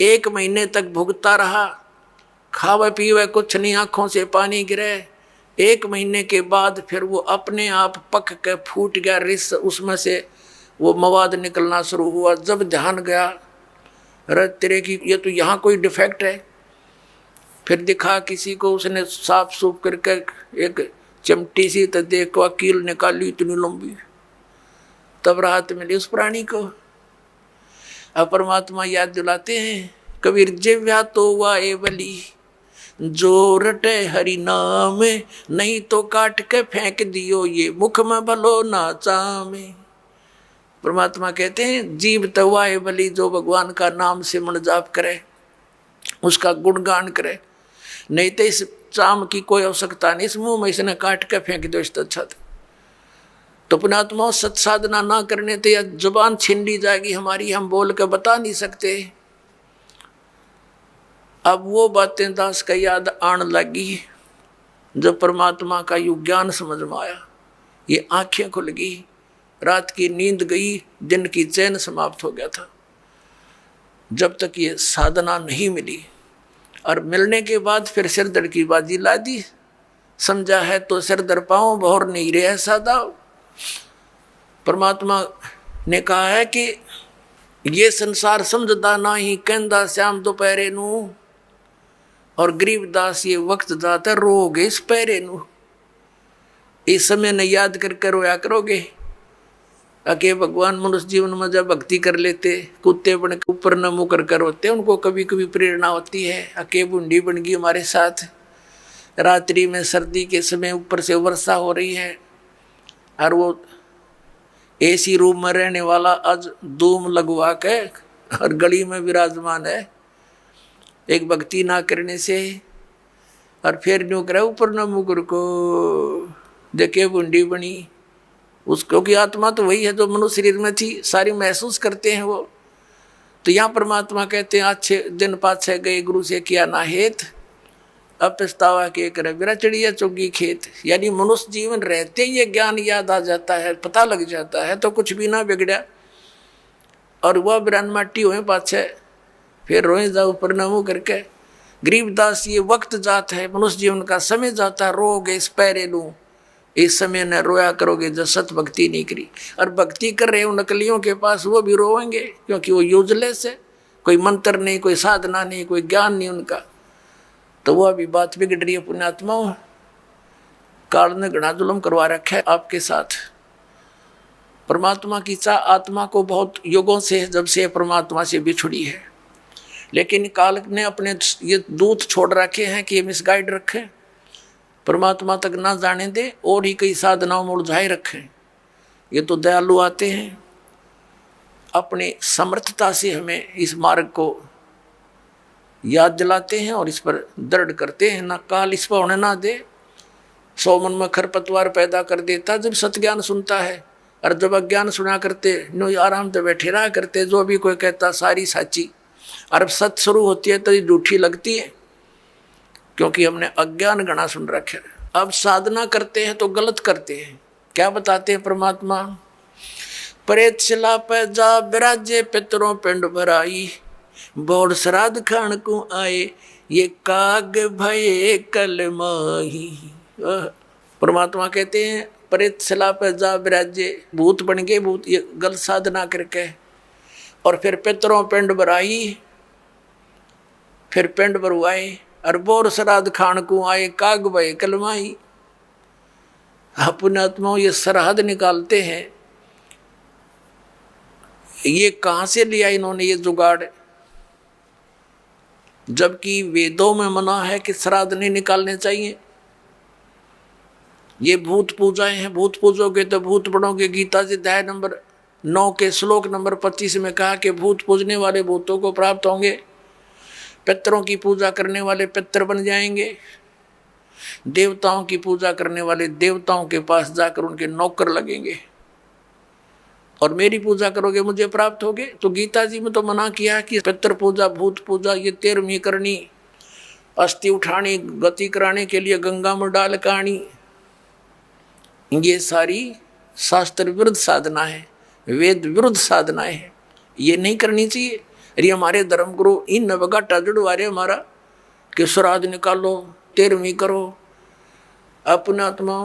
1 महीने तक भुगता रहा, खावे पीवे कुछ नहीं, आंखों से पानी गिरे। 1 महीने के बाद फिर वो अपने आप पक के फूट गया रिस, उसमें से वो मवाद निकलना शुरू हुआ। जब ध्यान गया, अरे तेरे की ये तो यहाँ कोई डिफेक्ट है। फिर दिखा किसी को, उसने साफ सूफ करके एक चिमटी सी तो देखो कील निकाली इतनी लंबी, तब राहत मिली उस प्राणी को। अब परमात्मा याद दिलाते हैं, कबीर जिव्या तो वाए बली जो रटे हरि नाम, नहीं तो काट के फेंक दियो ये मुख में भलो ना चामे। परमात्मा कहते हैं जीव तो वाए बली, जो भगवान का नाम सिमरण जाप करे, उसका गुणगान करे, नहीं तो इस चाम की कोई आवश्यकता नहीं, इस मुंह में इसने काट के फेंक दो इससे अच्छा। तो पुणात्मा सत साधना ना करने तो यह जुबान छीन ली जाएगी हमारी, हम बोल के बता नहीं सकते। अब वो बातें दास का याद आने लगी जब परमात्मा का युग ज्ञान समझ में आया। ये आंखें खुल गई, रात की नींद गई, दिन की चैन समाप्त हो गया था। जब तक ये साधना नहीं मिली, और मिलने के बाद फिर सिरदर्द की बाजी ला दी। समझा है तो सिर दर पाओ, बहुर नहीं रहे सादा। परमात्मा ने कहा है कि ये संसार समझदा ना ही, कहंदा श्याम दोपहरे नू, और गरीबदास ये वक्त जाता रोगे इस पैरे नू। इस समय ने याद करके रोया करोगे। अके भगवान मनुष्य जीवन में जब भक्ति कर लेते, कुत्ते बन के ऊपर न मुँह कर होते, उनको कभी कभी प्रेरणा होती है। अके बूंदी बन गई हमारे साथ, रात्रि में सर्दी के समय ऊपर से वर्षा हो रही है, और वो एसी रूम में रहने वाला आज धूम लगवा के और गली में विराजमान है, एक भक्ति ना करने से। और फिर न्यू करे ऊपर न मुकर को देखे बूंदी बनी। उसको की आत्मा तो वही है जो मनुष्य शरीर में थी, सारी महसूस करते हैं वो। तो यहाँ परमात्मा कहते हैं अच्छे दिन पाछे गए गुरु से किया ना हेत, अब पछतावा के करे बिरा चिड़िया चुगी खेत। यानी मनुष्य जीवन रहते ये ज्ञान याद आ जाता है, पता लग जाता है तो कुछ भी ना बिगड़ा। और वह बिरान माटी हुए पाछे फिर रोए जाओ परिणामों करके। गरीबदास ये वक्त जात है, मनुष्य जीवन का समय जाता, रोगे इस पैरे लू, इस समय न रोया करोगे जब सत भक्ति नहीं करी। और भक्ति कर रहे हो नकलियों के पास, वो भी रोएंगे क्योंकि वो यूजलेस है, कोई मंत्र नहीं, कोई साधना नहीं, कोई ज्ञान नहीं उनका। तो वह भी बात बिगड़ रही है। पुण्यात्माओं, काल ने घना जुल्म करवा रखा है आपके साथ। परमात्मा की चाह आत्मा को बहुत युगों से, जब से परमात्मा से बिछुड़ी है, लेकिन काल ने अपने ये दूत छोड़ रखे हैं कि ये मिसगाइड रखे, परमात्मा तक ना जाने दे, और ही कई साधनाओं में उलझाए रखे। ये तो दयालु आते हैं, अपने समर्थता से हमें इस मार्ग को याद दिलाते हैं और इस पर दृढ़ करते हैं। ना काल इस पर होने ना दे। 100 मन में खरपतवार पैदा कर देता जब सत्ज्ञान सुनता है, और जब अज्ञान सुना करते नो आराम से बैठे रहा करते। जो भी कोई कहता सारी साची, और सत शुरू होती है तो ये झूठी लगती है, क्योंकि हमने अज्ञान गणा सुन रखे। अब साधना करते हैं तो गलत करते हैं। क्या बताते हैं परमात्मा? प्रेत शिला पे जा बिराजे पितरों पिंड भराई, बोर श्राद्ध खान को आए ये काग भये कल माही। परमात्मा कहते हैं प्रेत शिला पे जा बिराजे, भूत बन गए भूत, ये गलत साधना करके। और फिर पितरों पिंड भराई, फिर पिंड भरवाए, और बोर श्राद्ध खान को आए काग भये कल माही। पुण्यात्माओं, ये सरहद निकालते हैं, ये कहाँ से लिया इन्होंने ये जुगाड़? जबकि वेदों में मना है कि श्राद्ध नहीं निकालने चाहिए। ये भूत पूजाएं हैं, भूत पूजोगे तो भूत बनोगे। गीता जी अध्याय नंबर 9 के श्लोक नंबर 25 में कहा कि भूत पूजने वाले भूतों को प्राप्त होंगे, पितरों की पूजा करने वाले पितर बन जाएंगे, देवताओं की पूजा करने वाले देवताओं के पास जाकर उनके नौकर लगेंगे, और मेरी पूजा करोगे मुझे प्राप्त होगे। तो गीता जी में तो मना किया कि पितर पूजा भूत पूजा ये 13वीं करनी, अस्थि उठानी गति कराने के लिए गंगा में डाल कानी, ये सारी शास्त्र विरुद्ध साधना है, वेद विरुद्ध साधनाएं हैं, ये नहीं करनी चाहिए। अरे हमारे धर्म गुरु इन नवगाटा जुड़वा रहे हमारा कि श्राद्ध निकालो 13वीं करो। अपनात्मा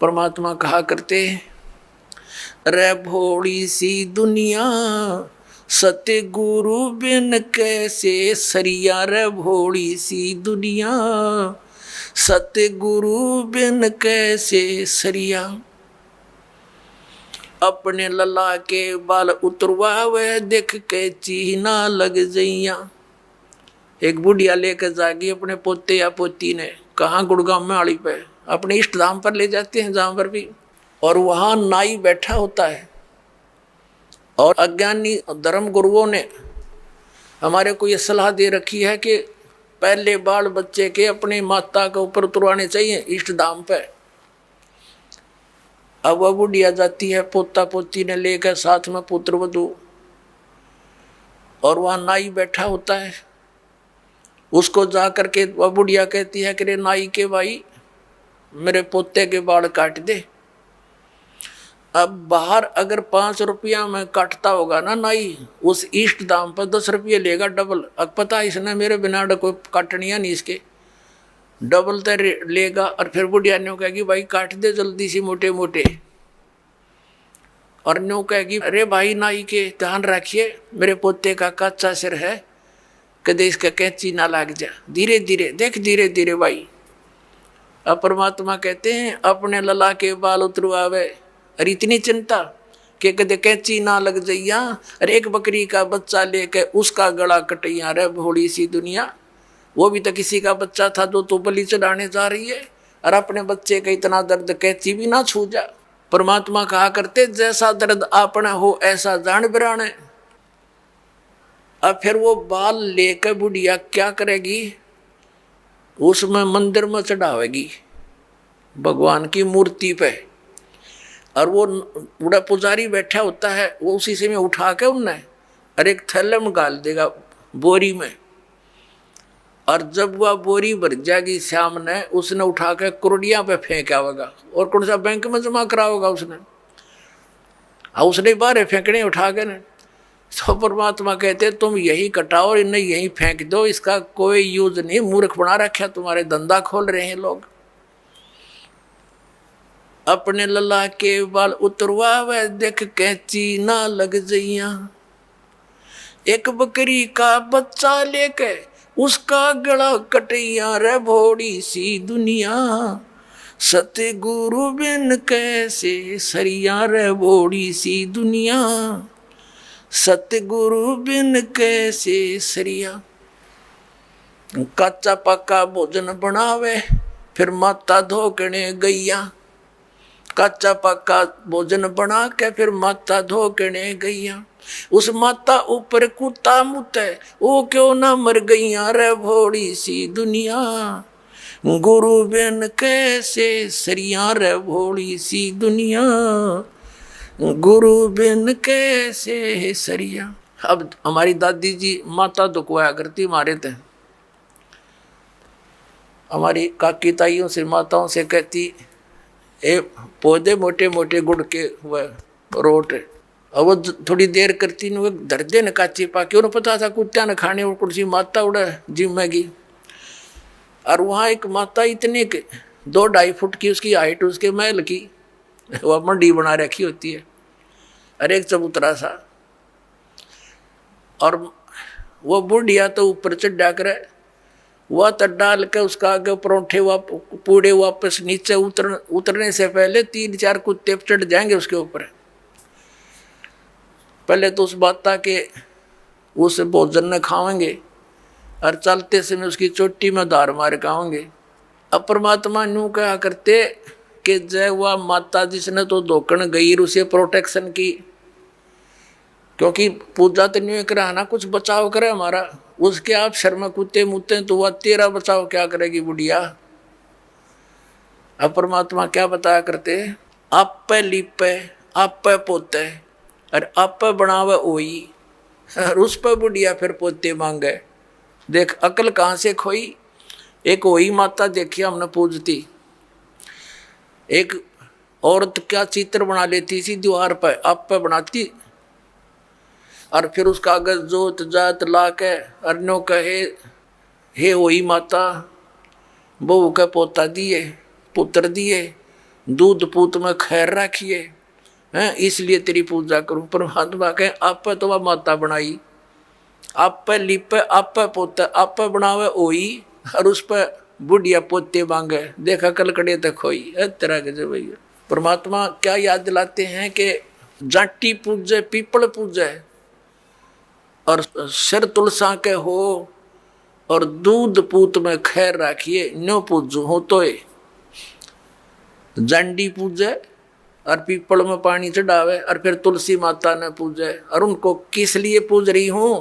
परमात्मा कहा करते, रे भोड़ी सी दुनिया सत्य गुरु बिन कैसे सरिया। रे भोड़ी सी दुनिया सत्य गुरु बिन कैसे सरिया। अपने लला के बाल उतरवावे देख के चीना लग जइया। एक बुढ़िया लेकर जागी अपने पोते या पोती ने, कहाँ गुड़गांव में आड़ी पे, अपने इष्ट धाम पर ले जाते हैं जहाँ पर भी, और वहाँ नाई बैठा होता है। और अज्ञानी धर्म गुरुओं ने हमारे को ये सलाह दे रखी है कि पहले बाल बच्चे के अपने माता के ऊपर उतरवाने चाहिए इष्ट धाम पे। अब वह बुढ़िया जाती है पोता पोती ने लेकर, साथ में पुत्र वधू, और वहाँ नाई बैठा होता है। उसको जा करके वह बुढ़िया कहती है कि रे नाई के भाई, मेरे पोते के बाल काट दे। अब बाहर अगर 5 रुपया में काटता होगा ना नाई, उस इष्ट दाम पर 10 रुपये लेगा डबल। अब पता इसने मेरे बिना कोई काटनिया नहीं, इसके डबल तो लेगा। और फिर बुढ़िया न्यू कहेगी भाई काट दे जल्दी सी मोटे मोटे। और न्यू कहेगी अरे भाई नाई के ध्यान रखिए, मेरे पोते का कच्चा सिर है, कदे इसका कैंची ना लग जा, धीरे धीरे देख, धीरे धीरे भाई। अब परमात्मा कहते हैं अपने लला के बाल उतरवावे, और इतनी चिंता कि कदे कैंची ना लग जाइया। अरे एक बकरी का बच्चा लेके उसका गला कटैया रे भोली सी दुनिया। वो भी तो किसी का बच्चा था जो तो बलि चढ़ाने जा रही है, और अपने बच्चे का इतना दर्द कैंची भी ना छू जा। परमात्मा कहा करते जैसा दर्द अपना हो ऐसा जान बिराने। अब फिर वो बाल लेकर बुढ़िया क्या करेगी, उसमें मंदिर में चढ़ावेगी भगवान की मूर्ति पे। और वो बूढ़ा पुजारी बैठा होता है, वो उसी से में उठा के उनने और एक थैले में डाल देगा बोरी में। और जब वह बोरी भर जाएगी श्याम ने, उसने उठा के कुरडिया पे फेंका होगा, और कौन सा बैंक में जमा करा होगा उसने, उसने बाहर फेंकने उठा के ने। तो परमात्मा कहते तुम यही कटाओ और इन्हें यही फेंक दो, इसका कोई यूज नहीं, मूर्ख बना रखा तुम्हारे, धंधा खोल रहे हैं लोग। अपने लला के बाल उतरवावे देख कैंची ना लग जइया। एक बकरी का बच्चा लेके उसका गला कटैया रे भोड़ी सी दुनिया। सतगुरु बिन कैसे सरिया रे भोड़ी सी दुनिया। सतगुरु बिन कैसे सरिया। कच्चा पक्का भोजन बनावे फिर माता धोकने गैया। कच्चा पक्का भोजन बना के फिर माता धोकने गैया। उस माता ऊपर कुत्ता मुते, वो क्यों ना मर गईया रे भोड़ी सी दुनिया। गुरु बिन कैसे सरिया रे भोड़ी सी दुनिया। गुरु बिन कैसे सरिया। अब हमारी दादी जी माता दुखवाया करती हमारे थे, हमारी काकी ताइयों से माताओं से कहती ए पौधे मोटे मोटे गुड़ के हुए रोट। अब वो थोड़ी देर करती न धर दे न काची पाके, उन्हें पता था कुत्ता न खाने, और कुर्सी माता उड़ा जिम में गई। और वहाँ एक माता इतने 2-2.5 फुट की उसकी हाइट, उसके महल की वह मंडी बना रखी होती है, और एक चबूतरा सा। और वो बुढ़िया तो ऊपर चढ़ा कर वह तो डाल के उसका आगे परोठे पूड़े वापस नीचे उतरने से पहले 3-4 कुत्ते चढ़ जाएंगे उसके ऊपर। पहले तो उस बाता के उस भोजन ने खाएंगे, और चलते समय उसकी चोटी में धार मार खाएंगे। अब परमात्मा न्यू कहा करते कि जय वह माता जिसने तो धोकन गई उसे प्रोटेक्शन की, क्योंकि पूजा तो न्यू करा ना, कुछ बचाव करे हमारा। उसके आप शर में कुत्ते मुत्ते तो वह तेरा बचाव क्या करेगी बुढ़िया। अब परमात्मा क्या बताया करते, आप पे लिपे आप पे पोते और आप पे बनावे ओई, और उस पर बुढ़िया फिर पोते मांगे। देख अकल कहाँ से खोई। एक वही माता देखी हमने पूजती, एक औरत क्या चित्र बना लेती थी दीवार पर, आप पे बनाती, और फिर उस कागज जोत जात ला के अर्नो कहे हे वही माता बहू का पोता दिए, पुत्र दिए, दूध पूत में खैर रखिए हैं, इसलिए तेरी पूजा करूं। परमात्मा कहे आप पे तो वह माता बनाई, आप पे लिपे आप पे पोता आप पे बनावे ओई, और उस पर बुढ़िया पोते मांगे। देखा कलकड़े तक खोई तरह के जो भैया। परमात्मा क्या याद दिलाते हैं कि जाटी पूजे पीपल पूजे, और सिर तुलसा के हो, और दूध पूत में खैर रखिए, न्यो पूजू हो तो जांडी पूजे और पीपल में पानी चढ़ावे, और फिर तुलसी माता ने पूजे। और उनको किस लिए पूज रही हूं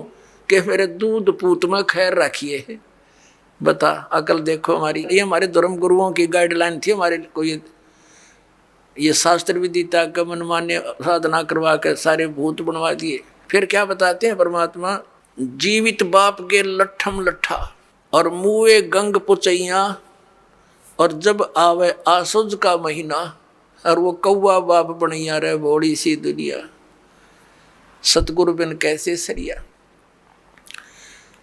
कि मेरे दूध पूत में खैर रखिए। बता अकल देखो हमारी। ये हमारे धर्म गुरुओं की गाइडलाइन थी हमारे को। ये शास्त्र विदिता का मनमान्य साधना करवा कर सारे भूत बनवा दिए। फिर क्या बताते हैं परमात्मा, जीवित बाप के लट्ठम लट्ठा और मुए गंग पुचैया, और जब आवे आसुज का महीना और वो कौवा बाप बनैया रे बोड़ी सी दुनिया, सतगुरु बिन कैसे सरिया।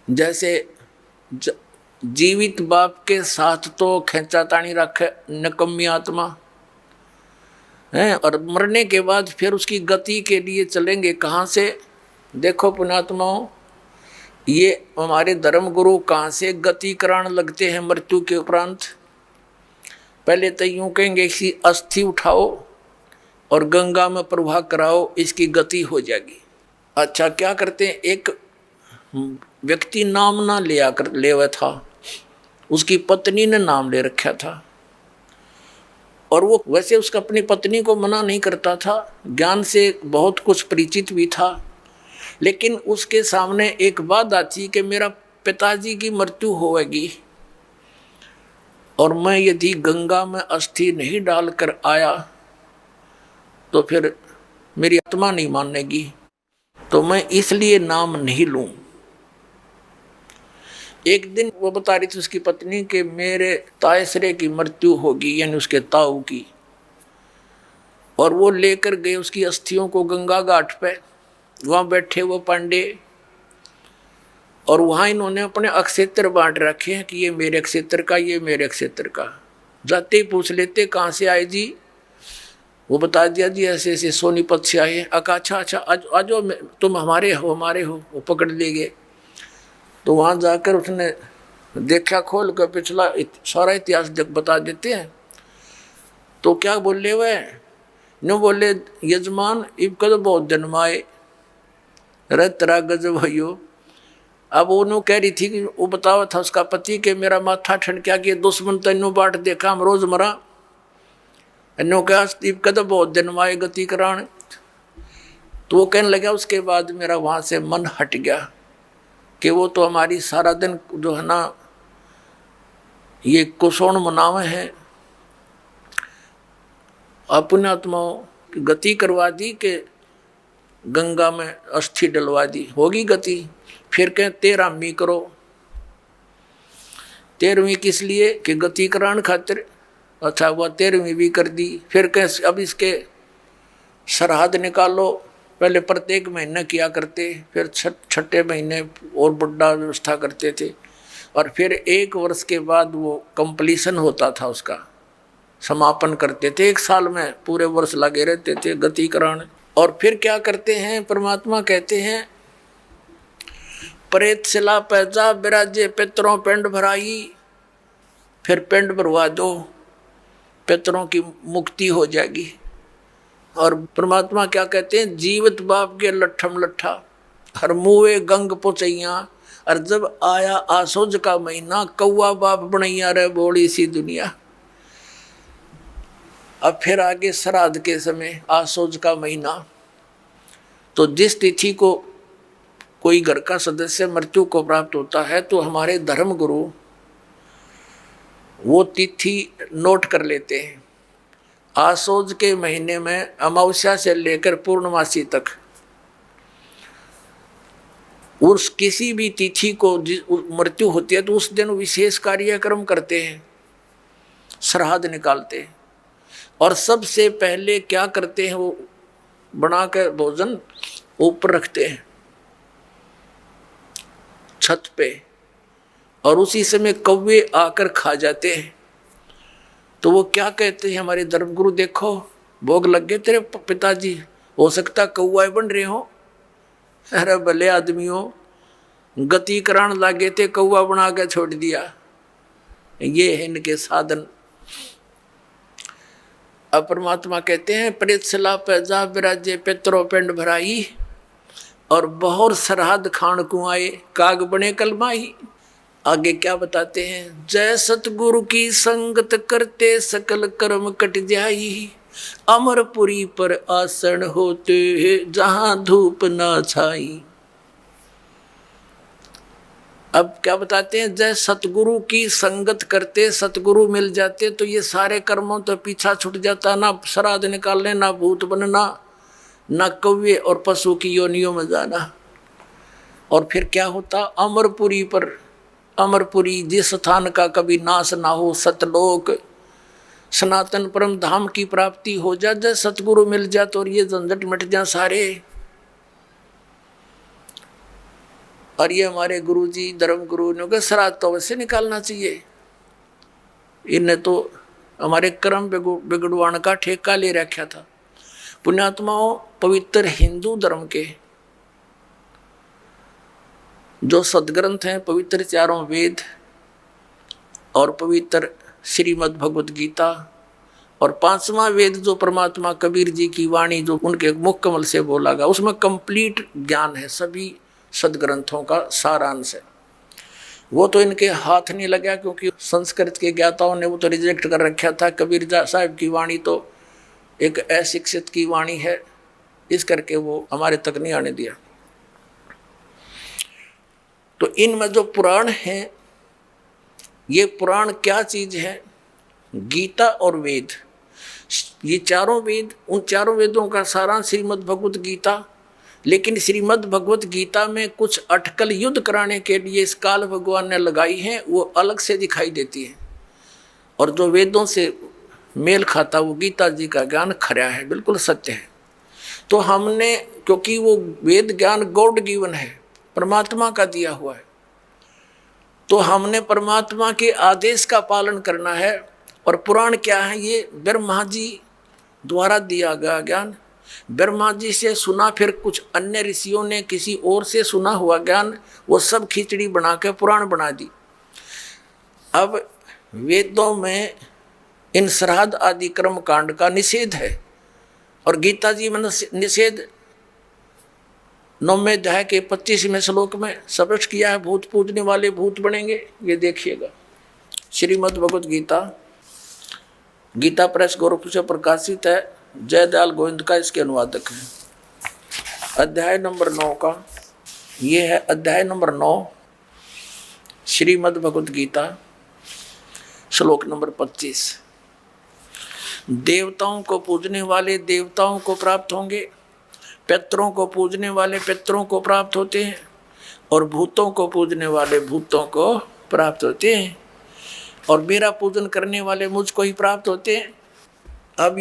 जैसे जीवित बाप के साथ तो खेचा तानी रखे निकम्मी आत्मा है, और मरने के बाद फिर उसकी गति के लिए चलेंगे कहाँ से। देखो पुण्यात्माओं, ये हमारे धर्म गुरु कहाँ से गति कराने लगते हैं मृत्यु के उपरांत। पहले तो यूँ कहेंगे इसकी अस्थि उठाओ और गंगा में प्रवाह कराओ, इसकी गति हो जाएगी। अच्छा, क्या करते हैं, एक व्यक्ति नाम ना लिया कर लेवा था, उसकी पत्नी ने नाम ले रखा था, और वो वैसे उसका अपनी पत्नी को मना नहीं करता था, ज्ञान से बहुत कुछ परिचित भी था, लेकिन उसके सामने एक बात आती कि मेरा पिताजी की मृत्यु होगी और मैं यदि गंगा में अस्थि नहीं डालकर आया तो फिर मेरी आत्मा नहीं मानेगी, तो मैं इसलिए नाम नहीं लूं। एक दिन वो बता रही थी उसकी पत्नी कि मेरे तायसरे की मृत्यु होगी, यानी उसके ताऊ की, और वो लेकर गए उसकी अस्थियों को गंगा घाट पे। वहाँ बैठे वो पांडे, और वहाँ इन्होंने अपने अक्षेत्र बांट रखे हैं कि ये मेरे क्षेत्र का, ये मेरे क्षेत्र का। जाते ही पूछ लेते कहाँ से आए जी, वो बता दिया जी ऐसे ऐसे सोनीपत से आए। अच्छा अच्छा, आज तुम हमारे हो वो पकड़ ले गए। तो वहाँ जाकर उसने देखा, खोल कर पिछला सारा इतिहास बता देते हैं। तो क्या बोले वह, नो बोले यजमान इब कद बहुत जन्माए रे तेरा गजब भयो। अब वो कह रही थी कि वो बतावा था उसका पति कि मेरा माथा ठंड क्या किया, दुश्मन तेनों बाट देखा हम रोज मरा, इन्हों क्या इब कद बहुत जन्माए गति कराण। तो वो कहने लगा उसके बाद मेरा वहाँ से मन हट गया कि वो तो हमारी सारा दिन जो है ना ये कुशोण मनावे हैं, अपने आत्माओं की गति करवा दी कि गंगा में अस्थि डलवा दी, होगी गति। फिर कहें 13वीं करो। 13वीं किस लिए कि गति कराने खातिर। अच्छा, वह 13वीं भी कर दी। फिर कहें अब इसके सरहद निकालो, पहले प्रत्येक महीने किया करते, फिर छठे महीने और बड़ा व्यवस्था करते थे, और फिर 1 वर्ष के बाद वो कंप्लीशन होता था, उसका समापन करते थे। 1 साल में पूरे वर्ष लगे रहते थे गति कराने। और फिर क्या करते हैं, परमात्मा कहते हैं प्रेत शिला पैजा बिराजे पितरों पिंड भराई। फिर पिंड भरवा दो, पितरों की मुक्ति हो जाएगी। और परमात्मा क्या कहते हैं, जीवित बाप के लट्ठम लट्ठा हर मुँहे गंग पुचैया। और जब आया आसोज का महीना, कौवा बाप बनैया रे बोड़ी सी दुनिया। अब फिर आगे श्राद्ध के समय आसोज का महीना, तो जिस तिथि को कोई घर का सदस्य मृत्यु को प्राप्त होता है तो हमारे धर्म गुरु वो तिथि नोट कर लेते हैं। आसोज के महीने में अमावस्या से लेकर पूर्णमासी तक उस किसी भी तिथि को मृत्यु होती है तो उस दिन विशेष कार्यक्रम करते हैं, श्राद्ध निकालते हैं। और सबसे पहले क्या करते हैं, वो बनाकर भोजन ऊपर रखते हैं छत पे, और उसी समय कौवे आकर खा जाते हैं। तो वो क्या कहते हैं हमारे धर्मगुरु, देखो भोग लग गए तेरे पिताजी, हो सकता कौवा बन रहे हो। अरे भले आदमियों, गति करान लागे थे, कौवा बना के छोड़ दिया। ये है इनके साधन। अब परमात्मा कहते हैं प्रेत शिला पैजा बिराजे पितरों पिंड भराई। और बहुत श्राद्ध खान को आए, काग बने कलमाही। आगे क्या बताते हैं, जय सतगुरु की संगत करते सकल कर्म कट जाई। अमरपुरी पर आसन होते जहां धूप ना छाई। अब क्या बताते हैं, जय सतगुरु की संगत करते, सतगुरु मिल जाते तो ये सारे कर्मों तो पीछा छूट जाता, ना श्राद्ध निकालने, ना भूत बनना, ना कौवे और पशु की योनियों में जाना। और फिर क्या होता, अमरपुरी पर, अमरपुरी जिस स्थान का कभी नाश ना हो, सतलोक सनातन परम धाम की प्राप्ति हो जा, जब सतगुरु मिल जा तो ये झंझट मिट जा सारे। और ये हमारे गुरुजी धर्म गुरु ने कहा श्राद्ध तो वैसे निकालना चाहिए, इन्हें तो हमारे कर्म बिगड़वाने का ठेका ले रखा था। पुण्यात्माओं, पवित्र हिंदू धर्म के जो सदग्रंथ हैं, पवित्र चारों वेद और पवित्र श्रीमद् भगवत गीता और पांचवा वेद जो परमात्मा कबीर जी की वाणी जो उनके मुख कमल से बोला गया, उसमें कंप्लीट ज्ञान है, सभी सदग्रंथों का सारांश है। वो तो इनके हाथ नहीं लगा क्योंकि संस्कृत के ज्ञाताओं ने वो तो रिजेक्ट कर रखा था। कबीर साहब की वाणी तो एक अशिक्षित की वाणी है, इस करके वो हमारे तक नहीं आने दिया। तो इनमें जो पुराण हैं, ये पुराण क्या चीज है? गीता और वेद, ये चारों वेद, उन चारों वेदों का सारांश श्रीमद् भगवत गीता। लेकिन श्रीमद् भगवत गीता में कुछ अटकल युद्ध कराने के लिए इस काल भगवान ने लगाई हैं, वो अलग से दिखाई देती है। और जो वेदों से मेल खाता वो गीता जी का ज्ञान खरा है, बिल्कुल सत्य है। तो हमने, क्योंकि वो वेद ज्ञान गॉड गिवन है, परमात्मा का दिया हुआ है, तो हमने परमात्मा के आदेश का पालन करना है। और पुराण क्या है? ये ब्रह्मा जी द्वारा दिया गया ज्ञान, ब्रह्मा जी से सुना, फिर कुछ अन्य ऋषियों ने किसी और से सुना हुआ ज्ञान, वो सब खिचड़ी बना के पुराण बना दी। अब वेदों में इन श्राद्ध आदि कर्म कांड का निषेध है, और गीता जी में निषेध 9वें अध्याय के 25वें श्लोक में स्पष्ट किया है, भूत पूजने वाले भूत बनेंगे। ये देखिएगा, श्रीमद् भगवत गीता, गीता प्रेस गोरखपुर से प्रकाशित है, जयदयाल गोविंद का इसके अनुवादक है। अध्याय नंबर 9 का ये है, अध्याय नंबर 9 श्रीमद् भगवत गीता, श्लोक नंबर 25। देवताओं को पूजने वाले देवताओं को प्राप्त होंगे, पितरों को पूजने वाले पितरों को प्राप्त होते हैं, और भूतों को पूजने वाले भूतों को प्राप्त होते हैं, और मेरा पूजन करने वाले मुझको ही प्राप्त होते हैं। अब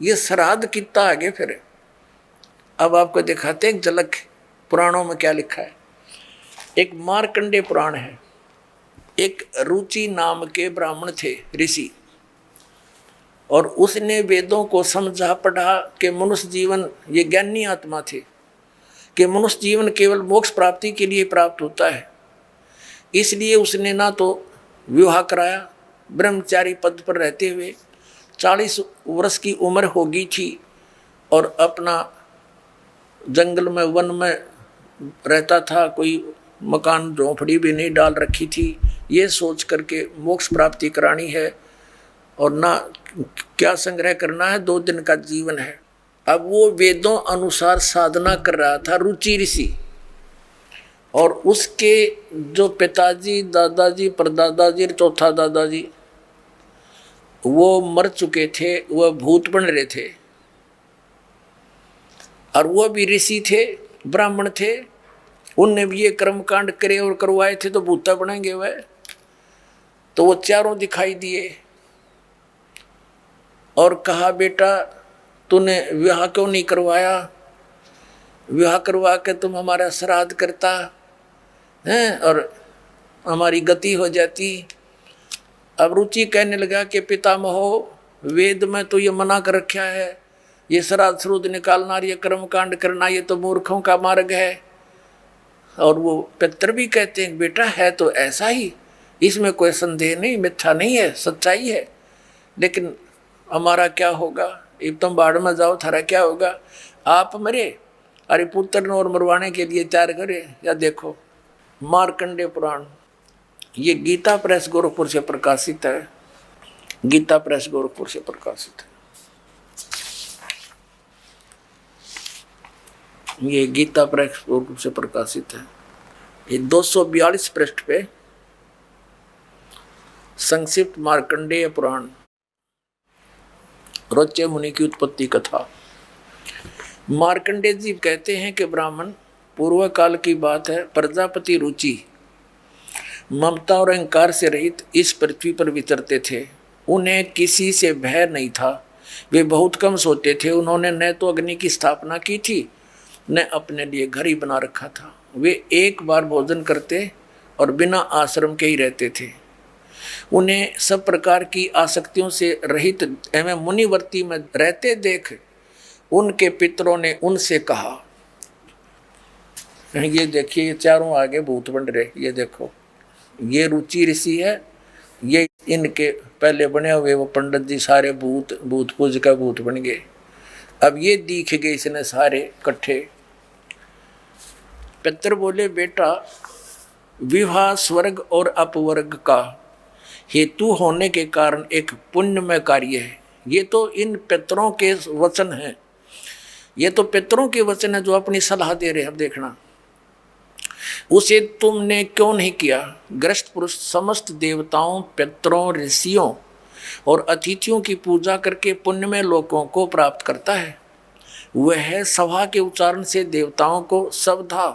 ये श्राद्ध कितना आगे फिर, अब आपको दिखाते हैं झलक पुराणों में क्या लिखा है। एक मार्कंडेय पुराण है। एक रुचि नाम के ब्राह्मण थे, ऋषि, और उसने वेदों को समझा पढ़ा कि मनुष्य जीवन, ये ज्ञानी आत्मा थे, कि मनुष्य जीवन केवल मोक्ष प्राप्ति के लिए प्राप्त होता है। इसलिए उसने ना तो विवाह कराया, ब्रह्मचारी पद पर रहते हुए 40 वर्ष की उम्र हो गई थी, और अपना जंगल में वन में रहता था, कोई मकान झोंपड़ी भी नहीं डाल रखी थी, ये सोच करके मोक्ष प्राप्ति करानी है और ना क्या संग्रह करना है, 2 दिन का जीवन है। अब वो वेदों अनुसार साधना कर रहा था, रुचि ऋषि, और उसके जो पिताजी, दादाजी, परदादाजी, चौथा दादाजी वो मर चुके थे, वह भूत बन रहे थे, और वो भी ऋषि थे, ब्राह्मण थे, उनने भी ये कर्म कांड करे और करवाए थे, तो भूता बनेंगे वह। तो वो चारों दिखाई दिए और कहा, बेटा तूने विवाह क्यों नहीं करवाया? विवाह करवा के तुम हमारा श्राद्ध करता हैं और हमारी गति हो जाती। अब रुचि कहने लगा कि पितामहो, वेद में तो ये मना कर रखा है, ये श्राद्ध श्रुद्ध निकालना, ये कर्म कांड करना, ये तो मूर्खों का मार्ग है। और वो पितर भी कहते हैं, बेटा है तो ऐसा ही, इसमें कोई संदेह नहीं, मिथ्या नहीं है, सच्चाई है। लेकिन हमारा क्या होगा? अब तुम बाढ़ में जाओ, थारा क्या होगा? आप मरे, अरे पुत्र और मरवाने के लिए तैयार करे। या देखो मार्कंडेय पुराण, ये गीता प्रेस गोरखपुर से प्रकाशित है, गीता प्रेस गोरखपुर से प्रकाशित है। ये गीता प्रेस गोरखपुर से प्रकाशित है। ये 242 पृष्ठ पे संक्षिप्त मार्कंडेय पुराण, रोच्य मुनि की उत्पत्ति कथा। मार्कंडेय जी कहते हैं कि ब्राह्मण, पूर्व काल की बात है, प्रजापति रुचि ममता और अहंकार से रहित इस पृथ्वी पर विचरते थे। उन्हें किसी से भय नहीं था, वे बहुत कम सोते थे। उन्होंने न तो अग्नि की स्थापना की थी, न अपने लिए घर ही बना रखा था। वे एक बार भोजन करते और बिना आश्रम के ही रहते थे। उन्हें सब प्रकार की आसक्तियों से रहित एवं मुनिवर्ती में रहते देख उनके पितरों ने उनसे कहा, ये देखिए चारों आगे भूत बन रहे, ये देखो, ये रुचि ऋषि है, ये इनके पहले बने हुए वो पंडित जी सारे भूत भूत पूज का भूत बन गए। अब ये दिख गए इसने सारे इकट्ठे। पितर बोले, बेटा विवाह स्वर्ग और अपवर्ग का हेतु होने के कारण एक पुण्यमय कार्य है। ये तो इन पितरों के वचन हैं, ये तो पितरों के वचन है जो अपनी सलाह दे रहे हैं। अब देखना, उसे तुमने क्यों नहीं किया? ग्रस्त पुरुष समस्त देवताओं, पितरों, ऋषियों और अतिथियों की पूजा करके पुण्यमय लोकों को प्राप्त करता है। वह सभा के उच्चारण से देवताओं को शब्दा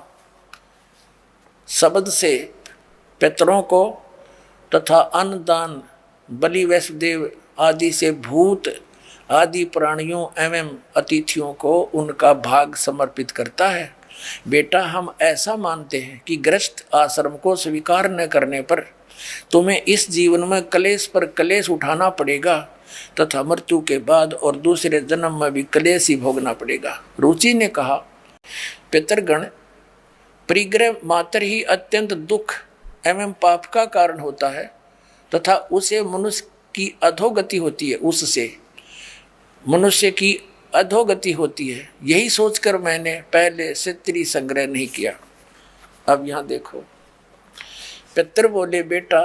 शब्द से पितरों को तथा अन्नदान बलि वैष्णदेव आदि से भूत आदि प्राणियों एवं अतिथियों को उनका भाग समर्पित करता है। बेटा हम ऐसा मानते हैं कि गृहस्थ आश्रम को स्वीकार न करने पर तुम्हें इस जीवन में कलेश पर कलेश उठाना पड़ेगा तथा मृत्यु के बाद और दूसरे जन्म में भी कलेश ही भोगना पड़ेगा। रुचि ने कहा, पितरगण, परिग्रह मात्र ही अत्यंत दुख एवं पाप का कारण होता है तथा उसे मनुष्य की अधोगति होती है, उससे मनुष्य की अधोगति होती है। यही सोचकर मैंने पहले से स्त्री संग्रह नहीं किया। अब यहाँ देखो, पितर बोले, बेटा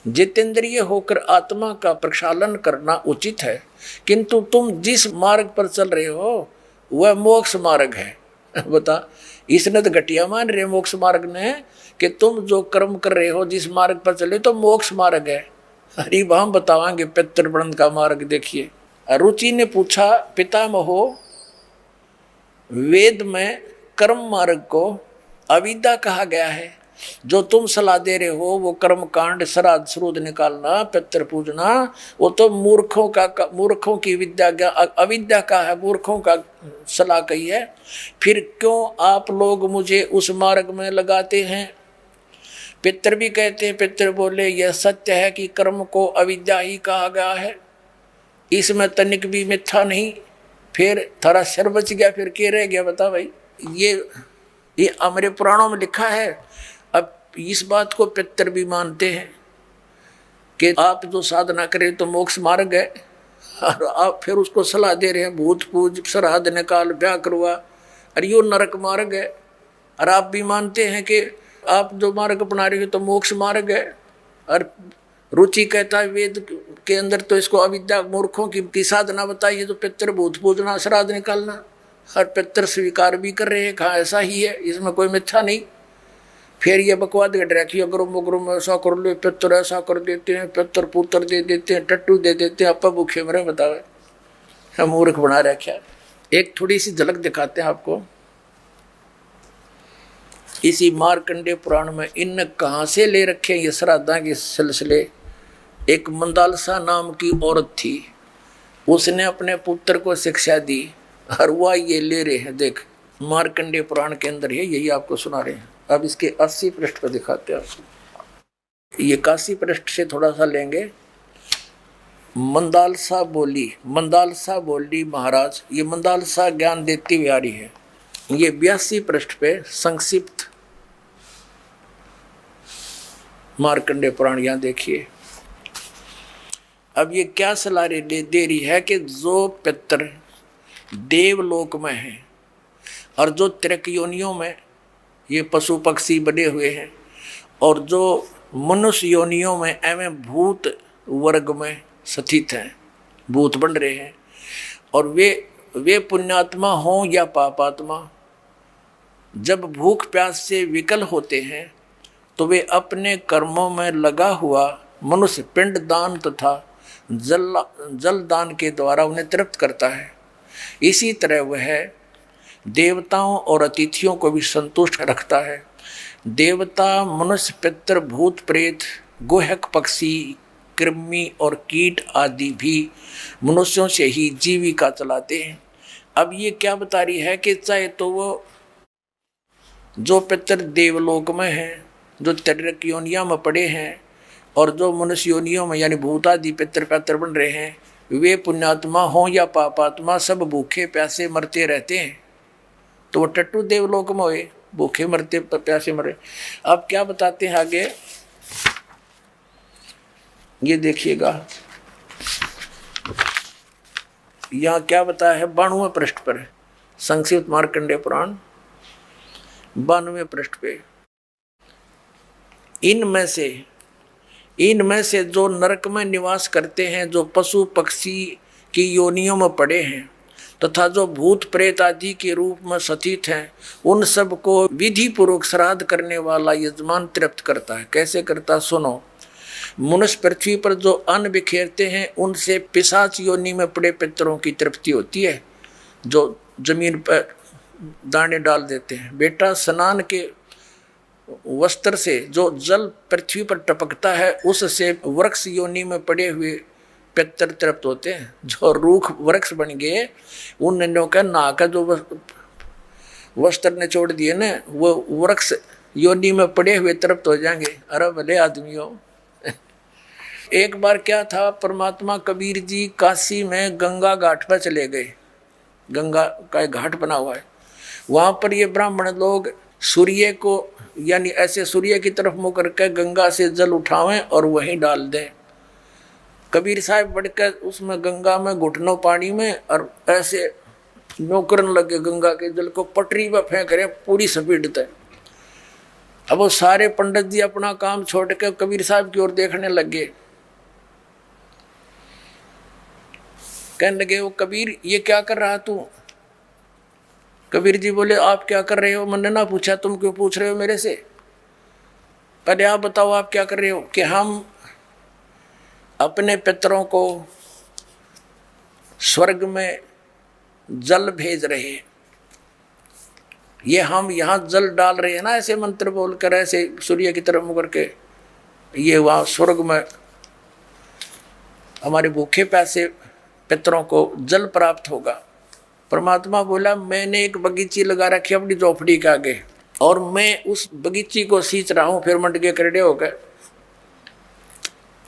जितेंद्रिय होकर आत्मा का प्रक्षालन करना उचित है, किंतु तुम जिस मार्ग पर चल रहे हो वह मोक्ष मार्ग है। बता, इसने तो घटिया मान रहे मोक्ष मार्ग ने कि तुम जो कर्म कर रहे हो जिस मार्ग पर चले तो मोक्ष मार्ग है। अरे हम बतावांगे पितृवृंद का मार्ग। देखिए, रुचि ने पूछा, पितामहो, वेद में कर्म मार्ग को अविद्या कहा गया है। जो तुम सलाह दे रहे हो वो कर्म कांड, श्राद्ध श्रूद्ध निकालना, पितृ पूजना, वो तो मूर्खों की विद्या अविद्या का है, मूर्खों का सलाह कही है। फिर क्यों आप लोग मुझे उस मार्ग में लगाते हैं? पितृ भी कहते हैं। पितृ बोले, यह सत्य है कि कर्म को अविद्या ही कहा गया है, इसमें तनिक भी मिथ्या नहीं। फिर थारा सिर बच गया, फिर क्या रह गया? बता भाई, ये हमारे पुराणों में लिखा है। अब इस बात को पितर भी मानते हैं कि आप जो साधना करें तो मोक्ष मार्ग है, और आप फिर उसको सलाह दे रहे हैं भूत पूज, श्राद्ध निकाल, ब्याह करवा, अरे यो नरक मार्ग है। और आप भी मानते हैं कि आप जो मार्ग अपना रहे हो तो मोक्ष मार्ग है। और रुचि कहता है वेद के अंदर तो इसको अविद्या मूर्खों की साधना बताइए, तो पितर भूत पूजना, श्राद्ध निकालना, और पितर स्वीकार भी कर रहे हैं, कहा ऐसा ही है, इसमें कोई मिथ्या नहीं। फिर ये बकवाद घट रखी, अगर मुगरुम ऐसा कर लो, पितर ऐसा कर देते हैं, पितर पुत्र दे देते हैं, टट्टू दे देते हैं, आपा भूखे मरे। बतावे हम मूर्ख बना रखा। एक थोड़ी सी झलक दिखाते हैं आपको इसी मार्कंडे पुराण में। इन कहाँ से ले रखे ये श्राद्धा के सिलसिले। एक मंदालसा नाम की औरत थी, उसने अपने पुत्र को शिक्षा दी और वह ये ले रहे हैं। देख, मार्कंडे पुराण के अंदर है, यही आपको सुना रहे हैं। अब इसके 80 पृष्ठ पर दिखाते हैं आपको। ये 81 पृष्ठ से थोड़ा सा लेंगे। मंदालसा बोली महाराज, ये मंदालसा ज्ञान देती हुई आ रही है। ये 82 पृष्ठ पे संक्षिप्त मार्कंडे पुराण यहाँ देखिए। अब ये क्या सलाह दे रही है कि जो पितर देवलोक में है और जो त्रिक योनियों में ये पशु पक्षी बने हुए हैं, और जो मनुष्य योनियों में एवं भूत वर्ग में स्थित हैं, भूत बन रहे हैं, और वे पुण्यात्मा हों या पापात्मा, जब भूख प्यास से विकल होते हैं तो वे अपने कर्मों में लगा हुआ मनुष्य पिंड दान तथा जल दान के द्वारा उन्हें तृप्त करता है। इसी तरह वह देवताओं और अतिथियों को भी संतुष्ट रखता है। देवता, मनुष्य, पितर, भूत, प्रेत, गोहक पक्षी कृमि और कीट आदि भी मनुष्यों से ही जीविका चलाते हैं। अब ये क्या बता रही है कि चाहे तो वो जो पितर देवलोक में हैं, जो तिर्यक योनियों में पड़े हैं, और जो मनुष्य योनियों में यानी भूत आदि पितर पैतर बन रहे हैं, वे पुण्यात्मा हों या पापात्मा, सब भूखे प्यासे मरते रहते हैं। तो वो टट्टू देवलोक में हुए, भूखे मरते प्यासे मरे। अब क्या बताते हैं आगे, ये देखिएगा यहाँ क्या बताया है 92वें पृष्ठ पर, संक्षिप्त मार्कंडेय पुराण 92वें पृष्ठ पे। इनमें से जो नरक में निवास करते हैं, जो पशु पक्षी की योनियों में पड़े हैं, तथा जो भूत प्रेत आदि के रूप में स्थित हैं, उन सब को विधि पूर्वक श्राद्ध करने वाला यजमान तृप्त करता है। कैसे करता, सुनो। मनुष्य पृथ्वी पर जो अन्न बिखेरते हैं, उनसे पिशाच योनि में पड़े पितरों की तृप्ति होती है, जो जमीन पर दाने डाल देते हैं। बेटा, स्नान के वस्त्र से जो जल पृथ्वी पर टपकता है, उससे वृक्ष योनि में पड़े हुए पितर तृप्त होते हैं। जो रूख वृक्ष बन गए, उन नन्हों का नाक जो वस्त्र ने छोड़ दिए ना, वो वृक्ष योनि में पड़े हुए तृप्त हो जाएंगे। अरे भले आदमियों। एक बार क्या था, परमात्मा कबीर जी काशी में गंगा घाट पर चले गए। गंगा का एक घाट बना हुआ है, वहाँ पर ये ब्राह्मण लोग सूर्य को यानी ऐसे सूर्य की तरफ मुँह करके गंगा से जल उठावें और वहीं डाल दें। कबीर साहब बढ़कर उसमें गंगा में घुटनों पानी में और ऐसे नौकरन लगे, गंगा के जल को पटरी पर फेंक रहे पूरी स्पीड तक। अब वो सारे पंडित जी अपना काम छोड़ के कबीर साहब की ओर देखने लगे। कहने लगे, वो कबीर ये क्या कर रहा तू? कबीर जी बोले, आप क्या कर रहे हो? मैंने ना पूछा, तुम क्यों पूछ रहे हो मेरे से? पहले आप बताओ आप क्या कर रहे हो? कि हम अपने पितरों को स्वर्ग में जल भेज रहे हैं। ये हम यहाँ जल डाल रहे हैं ना, ऐसे मंत्र बोलकर, ऐसे सूर्य की तरफ मुकर के, ये वहाँ स्वर्ग में हमारे भूखे प्यासे पितरों को जल प्राप्त होगा। परमात्मा बोला, मैंने एक बगीची लगा रखी अपनी झोपड़ी के आगे, और मैं उस बगीची को सींच रहा हूँ। फिर मंड के करड़े हो गए।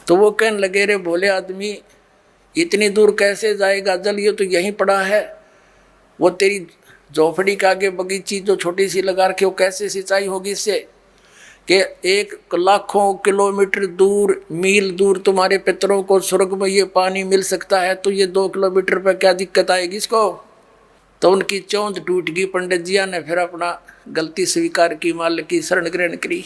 तो वो कहने लगे, रे भोले आदमी, इतनी दूर कैसे जाएगा जल? ये तो यहीं पड़ा है। वो तेरी झोपड़ी के आगे बगीची जो छोटी सी लगा रखी, वो कैसे सिंचाई होगी इससे? कि 1 लाखों किलोमीटर दूर, मील दूर तुम्हारे पितरों को स्वर्ग में ये पानी मिल सकता है, तो ये 2 किलोमीटर पर क्या दिक्कत आएगी इसको? तो उनकी चौंध टूट गई। पंडित जिया ने फिर अपना गलती स्वीकार की, मालिक की शरण ग्रहण करी।